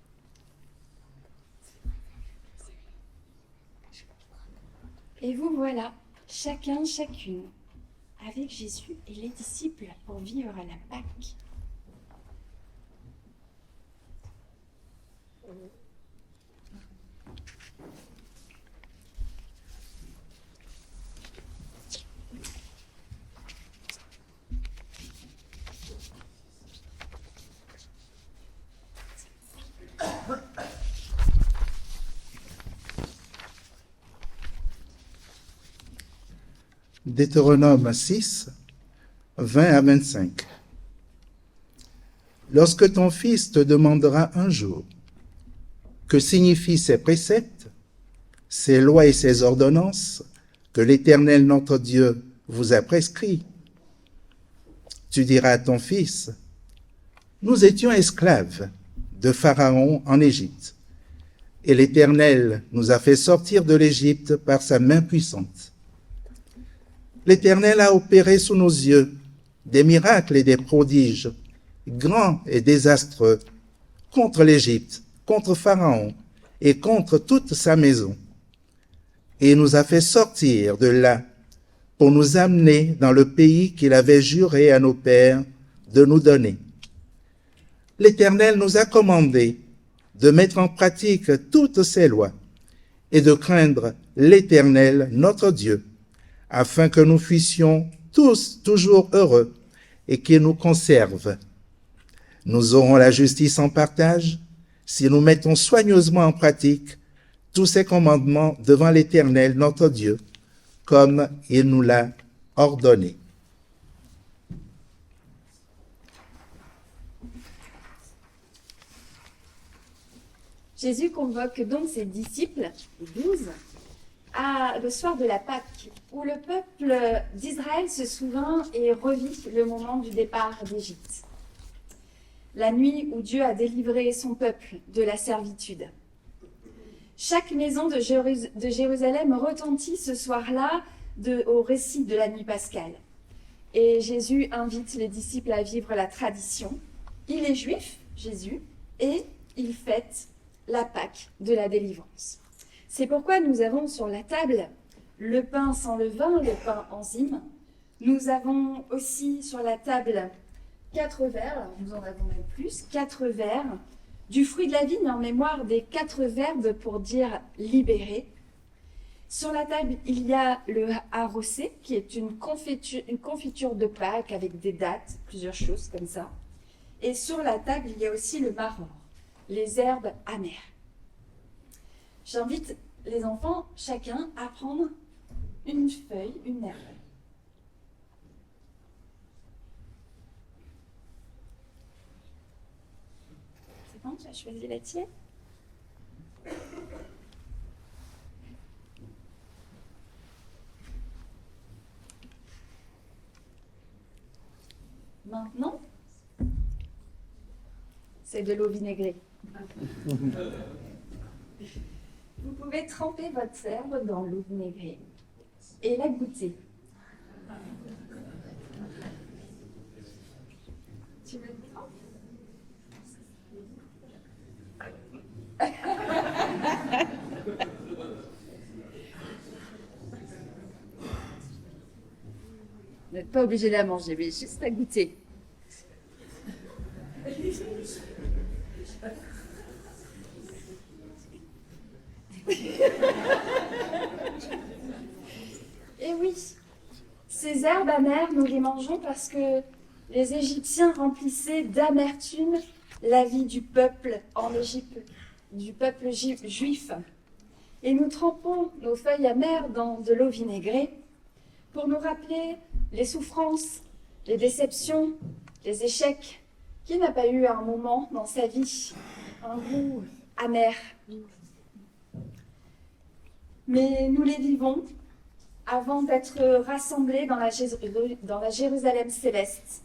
Et vous voilà, chacun, chacune, avec Jésus et les disciples pour vivre la Pâque. Deutéronome 6, 20 à 25. Lorsque ton fils te demandera un jour que signifient ces préceptes, ces lois et ces ordonnances que l'Éternel notre Dieu vous a prescrits, tu diras à ton fils, nous étions esclaves de Pharaon en Égypte, et l'Éternel nous a fait sortir de l'Égypte par sa main puissante. L'Éternel a opéré sous nos yeux des miracles et des prodiges, grands et désastreux, contre l'Égypte, contre Pharaon et contre toute sa maison. Et il nous a fait sortir de là pour nous amener dans le pays qu'il avait juré à nos pères de nous donner. L'Éternel nous a commandé de mettre en pratique toutes ces lois et de craindre l'Éternel, notre Dieu, afin que nous fussions tous toujours heureux et qu'il nous conserve. Nous aurons la justice en partage si nous mettons soigneusement en pratique tous ces commandements devant l'Éternel, notre Dieu, comme il nous l'a ordonné. Jésus convoque donc ses disciples, les 12, le soir de la Pâque, où le peuple d'Israël se souvint et revit le moment du départ d'Égypte. La nuit où Dieu a délivré son peuple de la servitude. Chaque maison de Jérusalem retentit ce soir-là au récit de la nuit pascale. Et Jésus invite les disciples à vivre la tradition. Il est juif, Jésus, et il fête la Pâque de la délivrance. C'est pourquoi nous avons sur la table le pain sans levain, le pain enzyme. Nous avons aussi sur la table 4 verres, alors nous en avons même plus, 4 verres du fruit de la vigne en mémoire des 4 verbes pour dire libérer. Sur la table, il y a le arrosé, qui est une confiture de Pâques avec des dates, plusieurs choses comme ça. Et sur la table, il y a aussi le maror, les herbes amères. J'invite les enfants, chacun, à prendre une feuille, une herbe. C'est bon, tu as choisi la tienne? Maintenant, c'est de l'eau vinaigrée. Vous pouvez tremper votre herbe dans l'eau vinaigrée et la goûter. Tu veux le prendre? Vous n'êtes pas obligé de la manger, mais juste à goûter. Et oui, ces herbes amères, nous les mangeons parce que les Égyptiens remplissaient d'amertume la vie du peuple en Égypte, du peuple juif. Et nous trempons nos feuilles amères dans de l'eau vinaigrée pour nous rappeler les souffrances, les déceptions, les échecs. Qui n'a pas eu un moment dans sa vie un goût amer? Mais nous les vivons avant d'être rassemblés dans la Jérusalem céleste,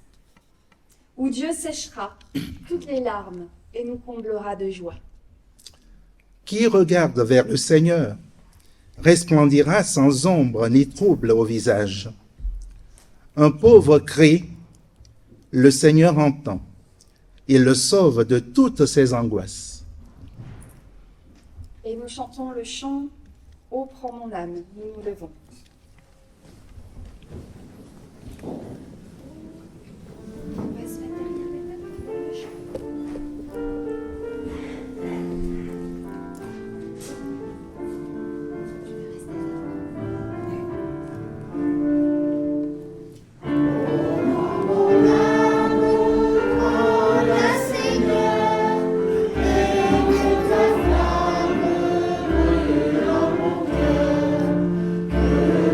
où Dieu séchera toutes les larmes et nous comblera de joie. Qui regarde vers le Seigneur resplendira sans ombre ni trouble au visage. Un pauvre crie, le Seigneur entend. Il le sauve de toutes ses angoisses. Et nous chantons le chant « Ô prends mon âme », nous nous levons. On va se mettre derrière les tables pour le chant. Que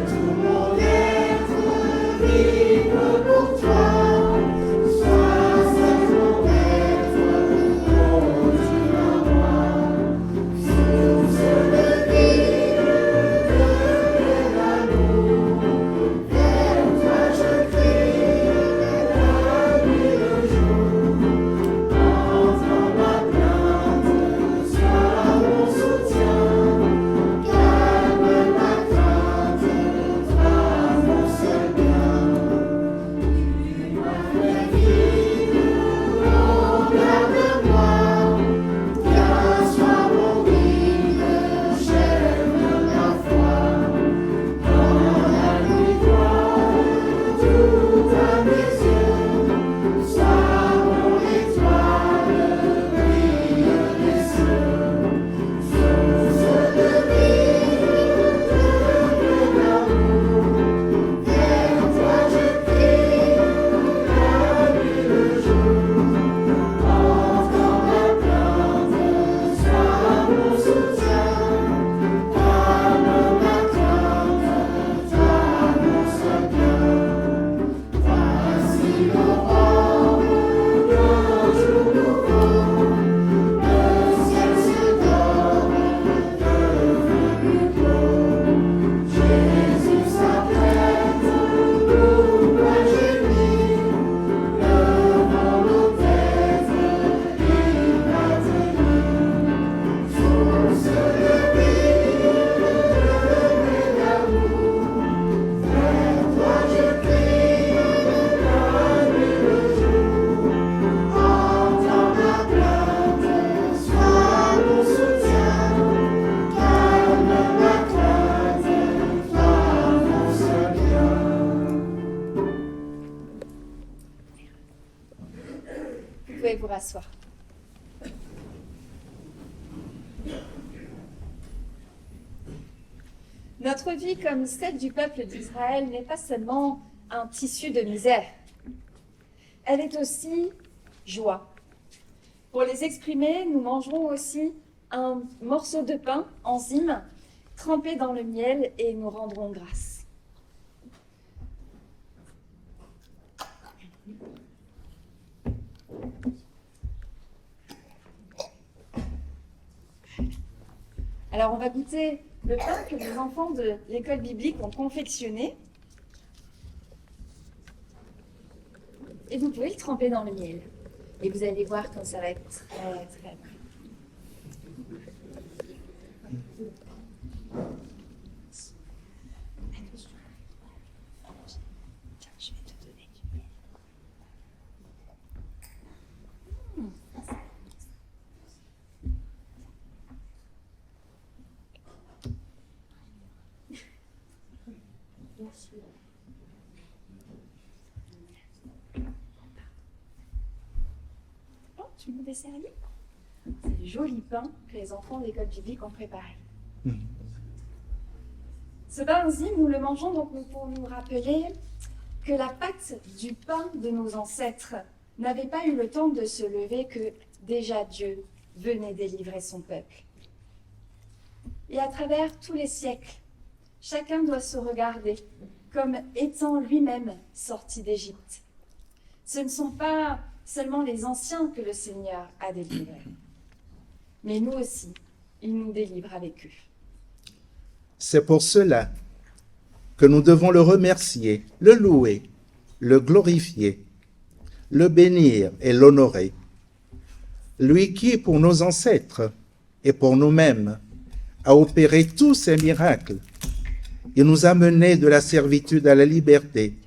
rasseoir. Notre vie, comme celle du peuple d'Israël, n'est pas seulement un tissu de misère. Elle est aussi joie. Pour les exprimer, nous mangerons aussi un morceau de pain, enzyme, trempé dans le miel et nous rendrons grâce. Alors on va goûter le pain que les enfants de l'école biblique ont confectionné. Et vous pouvez le tremper dans le miel. Et vous allez voir comme ça va être très très bon. Tiens, je vais te donner du miel. Oh, tu me desservis? C'est le joli pain que les enfants de l'école biblique ont préparé. Ce pain enzyme, nous le mangeons donc pour nous rappeler que la pâte du pain de nos ancêtres n'avait pas eu le temps de se lever, que déjà Dieu venait délivrer son peuple. Et à travers tous les siècles, chacun doit se regarder comme étant lui-même sorti d'Égypte. Ce ne sont pas seulement les anciens que le Seigneur a délivrés, mais nous aussi, il nous délivre avec eux. C'est pour cela que nous devons le remercier, le louer, le glorifier, le bénir et l'honorer. Lui qui, pour nos ancêtres et pour nous-mêmes, a opéré tous ces miracles. Il nous a menés de la servitude à la liberté,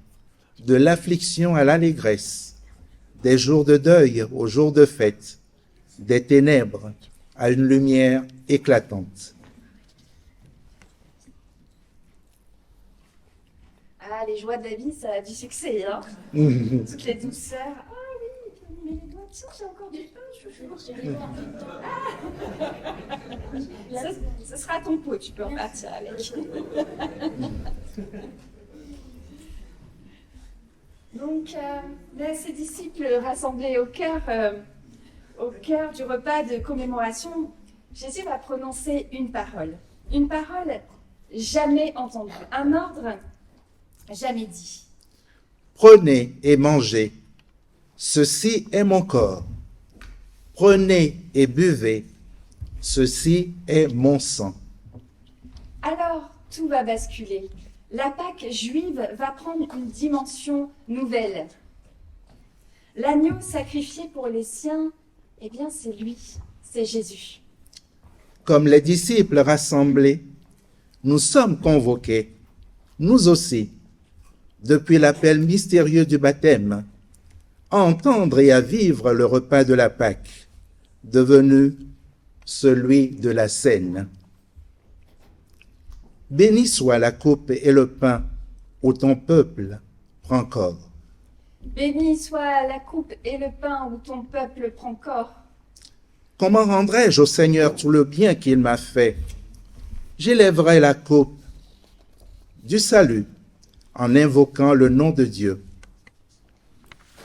de l'affliction à l'allégresse, des jours de deuil aux jours de fête, des ténèbres à une lumière éclatante. Ah, les joies de la vie, ça a du succès, hein. Toutes les douceurs. Ah oui, tu as mis les doigts. Tiens, j'ai encore du pain, chouchou. Ce sera ton pot, tu peux repartir avec. Donc, ces disciples rassemblés au cœur du repas de commémoration, Jésus va prononcer une parole jamais entendue, un ordre jamais dit. Prenez et mangez, ceci est mon corps. Prenez et buvez, ceci est mon sang. Alors, tout va basculer. La Pâque juive va prendre une dimension nouvelle. L'agneau sacrifié pour les siens, eh bien c'est lui, c'est Jésus. Comme les disciples rassemblés, nous sommes convoqués, nous aussi, depuis l'appel mystérieux du baptême, à entendre et à vivre le repas de la Pâque, devenu celui de la scène. Béni soit la coupe et le pain où ton peuple prend corps. Béni soit la coupe et le pain où ton peuple prend corps. Comment rendrai-je au Seigneur tout le bien qu'il m'a fait? J'élèverai la coupe du salut en invoquant le nom de Dieu.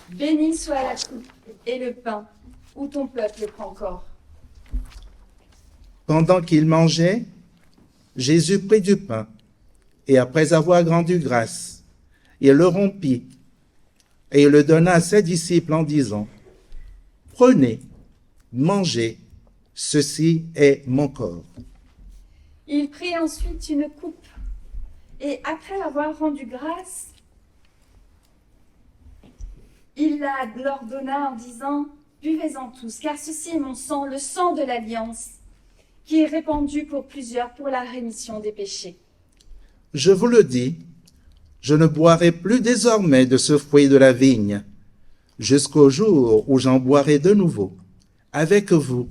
Béni soit la coupe et le pain où ton peuple prend corps. Pendant qu'il mangeait, Jésus prit du pain et après avoir rendu grâce, il le rompit et il le donna à ses disciples en disant, « Prenez, mangez, ceci est mon corps. » Il prit ensuite une coupe et après avoir rendu grâce, il leur donna en disant, « Buvez-en tous, car ceci est mon sang, le sang de l'alliance, qui est répandu pour plusieurs pour la rémission des péchés. Je vous le dis, je ne boirai plus désormais de ce fruit de la vigne, jusqu'au jour où j'en boirai de nouveau, avec vous,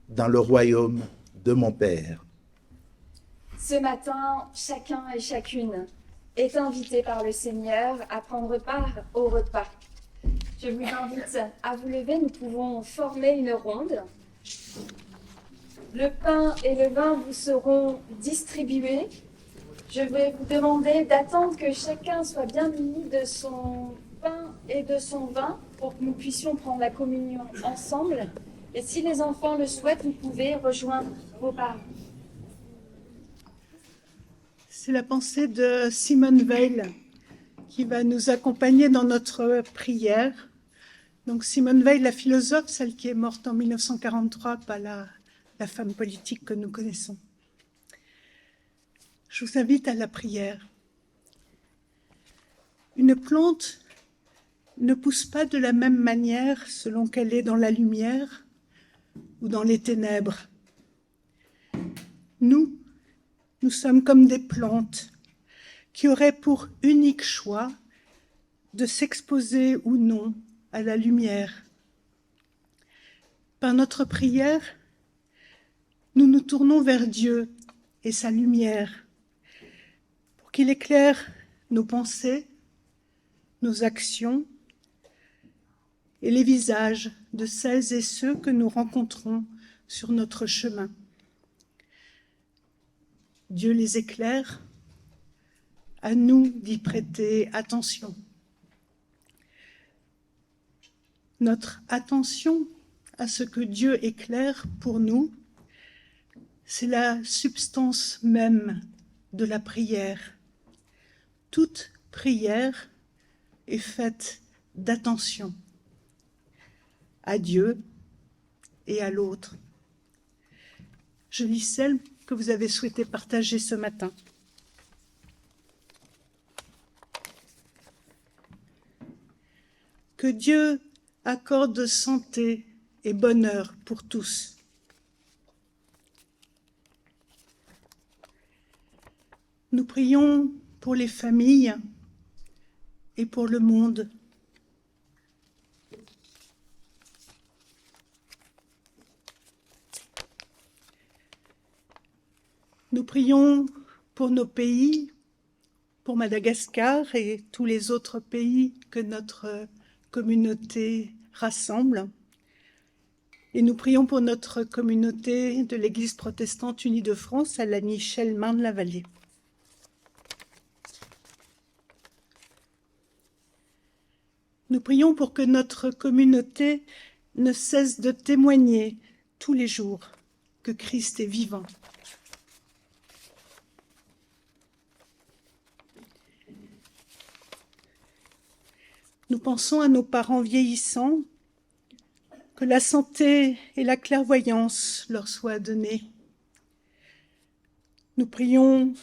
dans le royaume de mon Père. » Ce matin, chacun et chacune est invité par le Seigneur à prendre part au repas. Je vous invite à vous lever, nous pouvons former une ronde. Le pain et le vin vous seront distribués. Je vais vous demander d'attendre que chacun soit bien muni de son pain et de son vin pour que nous puissions prendre la communion ensemble. Et si les enfants le souhaitent, vous pouvez rejoindre vos parents. C'est la pensée de Simone Weil qui va nous accompagner dans notre prière. Donc Simone Weil, la philosophe, celle qui est morte en 1943, pas la femme politique que nous connaissons. Je vous invite à la prière. Une plante ne pousse pas de la même manière selon qu'elle est dans la lumière ou dans les ténèbres. Nous sommes comme des plantes qui auraient pour unique choix de s'exposer ou non à la lumière. Par notre prière, nous nous tournons vers Dieu et sa lumière pour qu'il éclaire nos pensées, nos actions et les visages de celles et ceux que nous rencontrons sur notre chemin. Dieu les éclaire, à nous d'y prêter attention. Notre attention à ce que Dieu éclaire pour nous, c'est la substance même de la prière. Toute prière est faite d'attention à Dieu et à l'autre. Je lis celle que vous avez souhaité partager ce matin. Que Dieu accorde santé et bonheur pour tous. Nous prions pour les familles et pour le monde. Nous prions pour nos pays, pour Madagascar et tous les autres pays que notre communauté rassemble. Et nous prions pour notre communauté de l'Église protestante unie de France à la Nichelle Marne-la-Vallée. Nous prions pour que notre communauté ne cesse de témoigner tous les jours que Christ est vivant. Nous pensons à nos parents vieillissants, que la santé et la clairvoyance leur soient données. Nous prions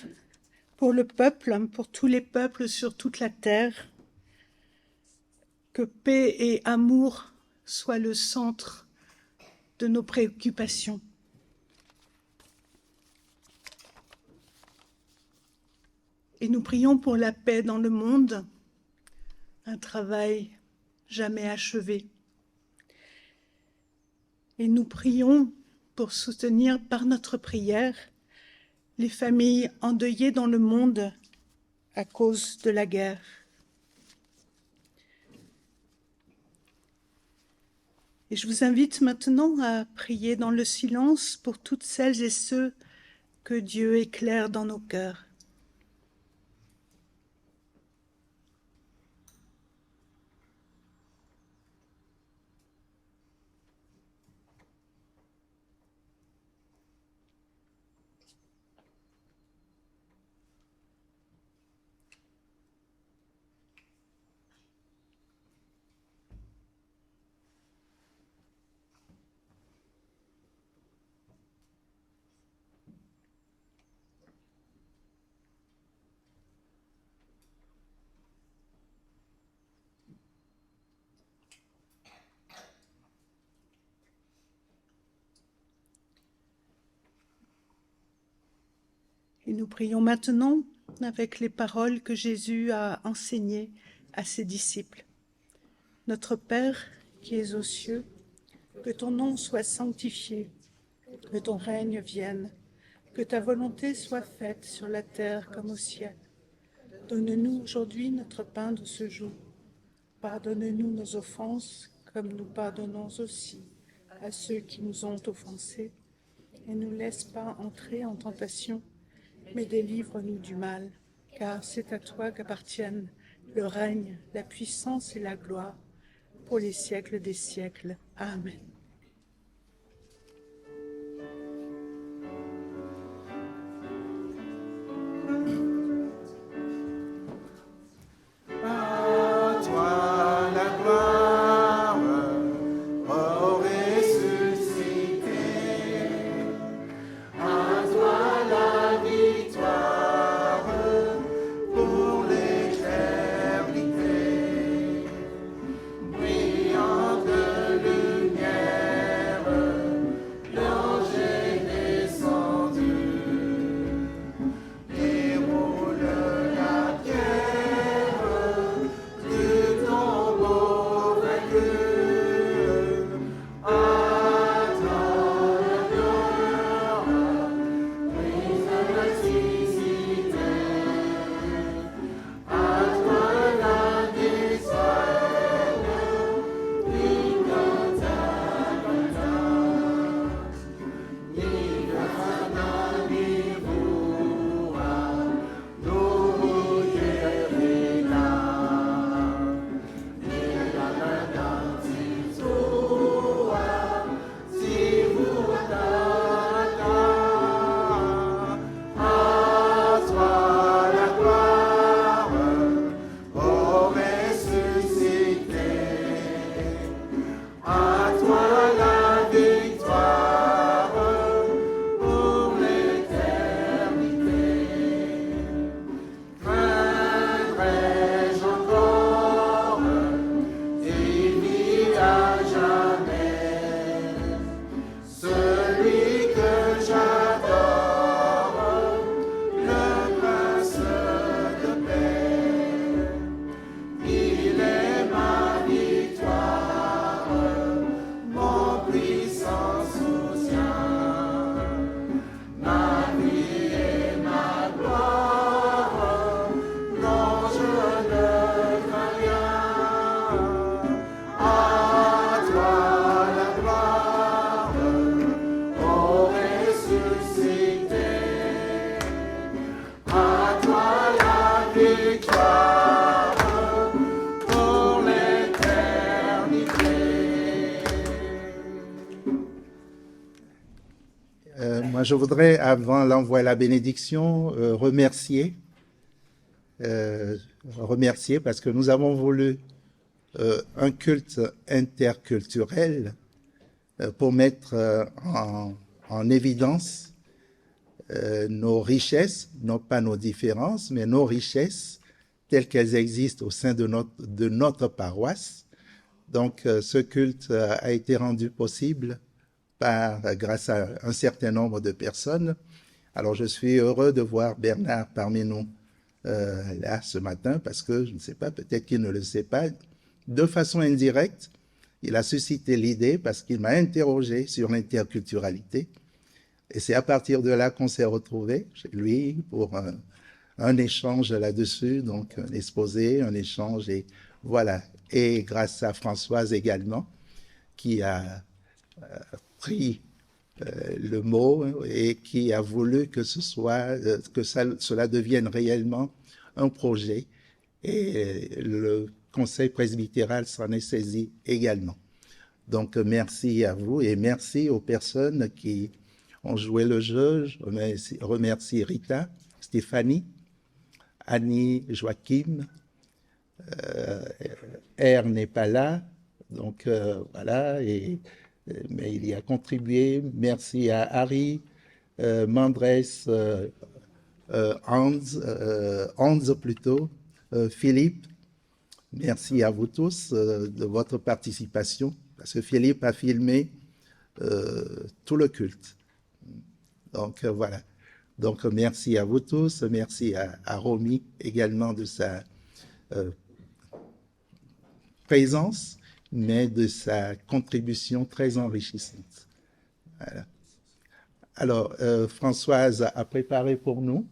pour le peuple, pour tous les peuples sur toute la terre, que paix et amour soient le centre de nos préoccupations. Et nous prions pour la paix dans le monde, un travail jamais achevé. Et nous prions pour soutenir par notre prière les familles endeuillées dans le monde à cause de la guerre. Et je vous invite maintenant à prier dans le silence pour toutes celles et ceux que Dieu éclaire dans nos cœurs. Et nous prions maintenant avec les paroles que Jésus a enseignées à ses disciples. Notre Père qui es aux cieux, que ton nom soit sanctifié, que ton règne vienne, que ta volonté soit faite sur la terre comme au ciel. Donne-nous aujourd'hui notre pain de ce jour. Pardonne-nous nos offenses, comme nous pardonnons aussi à ceux qui nous ont offensés. Et ne nous laisse pas entrer en tentation, mais délivre-nous du mal, car c'est à toi qu'appartiennent le règne, la puissance et la gloire, pour les siècles des siècles. Amen. À toi la gloire, ô ressuscité. À toi la victoire pour l'éternité. Brillante lumière, l'ange est descendu. Déroule la pierre du tombeau vaincu. À toi la gloire, Christ ressuscité. À toi la victoire, Nicolata, Nicolata, Nivua, Nujerina, Nicolata, Titua, Sivutata. À toi la gloire, ô ressuscité. À toi la victoire pour l'éternité. Craindrai-je encore et vis à jamais celui que j'adore, le prince de paix. Il est ma victoire, mon puissant soutien, ma vie et ma gloire. Non, je ne crains rien. À toi la gloire, ô ressuscité. À toi la victoire pour l'éternité. Moi, je voudrais, avant l'envoi à la bénédiction, remercier parce que nous avons voulu un culte interculturel pour mettre en évidence nos richesses, non pas nos différences, mais nos richesses telles qu'elles existent au sein de notre paroisse. Donc, ce culte a été rendu possible grâce à un certain nombre de personnes. Alors, je suis heureux de voir Bernard parmi nous là ce matin, parce que, je ne sais pas, peut-être qu'il ne le sait pas, de façon indirecte, il a suscité l'idée parce qu'il m'a interrogé sur l'interculturalité. Et c'est à partir de là qu'on s'est retrouvés chez lui pour un échange là-dessus, donc un exposé, un échange, et voilà. Et grâce à Françoise également, qui a pris le mot et qui a voulu que cela devienne réellement un projet. Et le conseil presbytéral s'en est saisi également. Donc, merci à vous et merci aux personnes qui ont joué le jeu. Je remercie Rita, Stéphanie, Annie, Joachim. R n'est pas là, donc voilà, mais il y a contribué. Merci à Harry, Mandres, Hans plutôt, Philippe. Merci à vous tous de votre participation, parce que Philippe a filmé tout le culte. Donc voilà. Donc merci à vous tous, merci à Romy également de sa présence, mais de sa contribution très enrichissante. Voilà. Alors, Françoise a préparé pour nous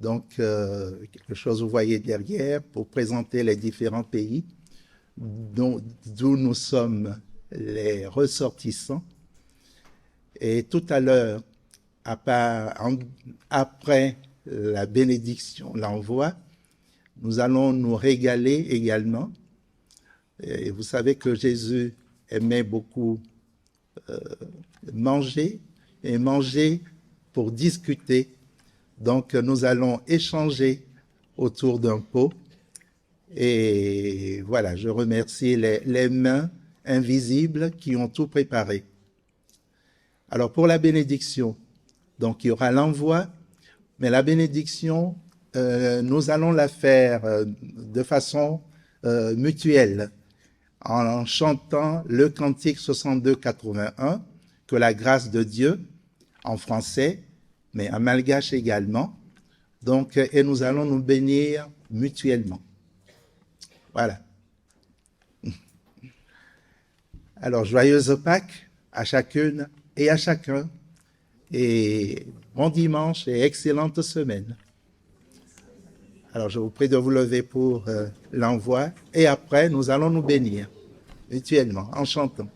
donc quelque chose, vous voyez derrière, pour présenter les différents pays. d'où nous sommes les ressortissants. Et tout à l'heure, après la bénédiction, l'envoi, nous allons nous régaler également. Et vous savez que Jésus aimait beaucoup manger et manger pour discuter. Donc nous allons échanger autour d'un pot. Et voilà, je remercie les mains invisibles qui ont tout préparé. Alors pour la bénédiction, donc il y aura l'envoi, mais la bénédiction, nous allons la faire de façon mutuelle, en chantant le cantique 62-81, que la grâce de Dieu, en français, mais en malgache également. Donc, et nous allons nous bénir mutuellement. Voilà. Alors, joyeuse Pâques à chacune et à chacun, et bon dimanche et excellente semaine. Alors, je vous prie de vous lever pour l'envoi, et après, nous allons nous bénir mutuellement, en chantant.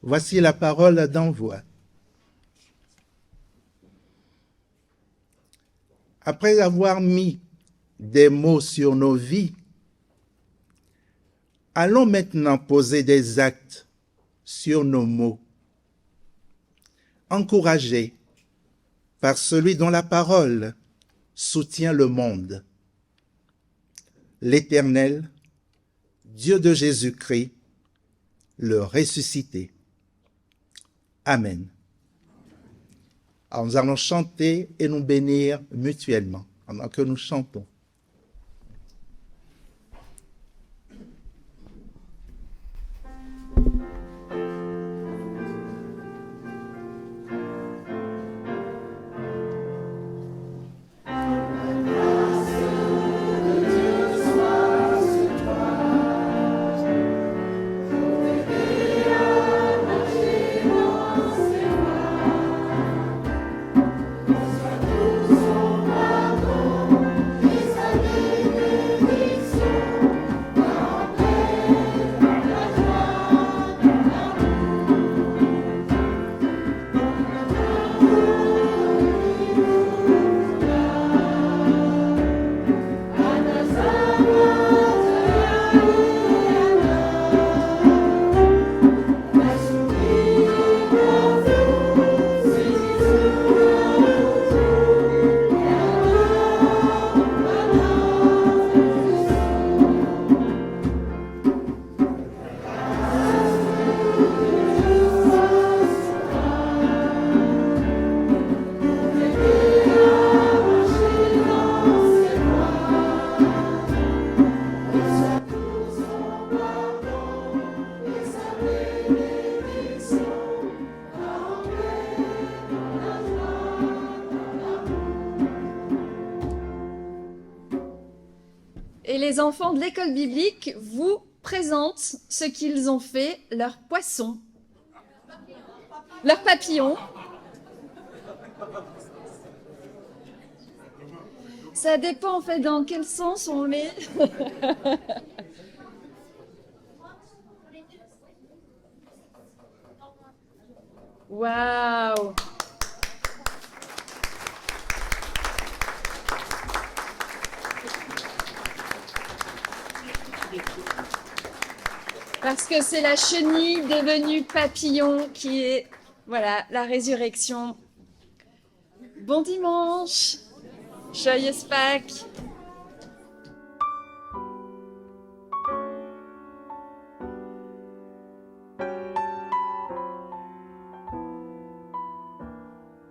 Voici la parole d'envoi. Après avoir mis des mots sur nos vies, allons maintenant poser des actes sur nos mots. Encouragés par celui dont la parole soutient le monde, l'Éternel, Dieu de Jésus-Christ, le ressuscité. Amen. Alors nous allons chanter et nous bénir mutuellement pendant que nous chantons. Et les enfants de l'école biblique vous présentent ce qu'ils ont fait, leurs poissons, leurs papillons. Ça dépend en fait dans quel sens on met. Waouh! Parce que c'est la chenille devenue papillon qui est, voilà, la résurrection. Bon dimanche, joyeuse Pâques.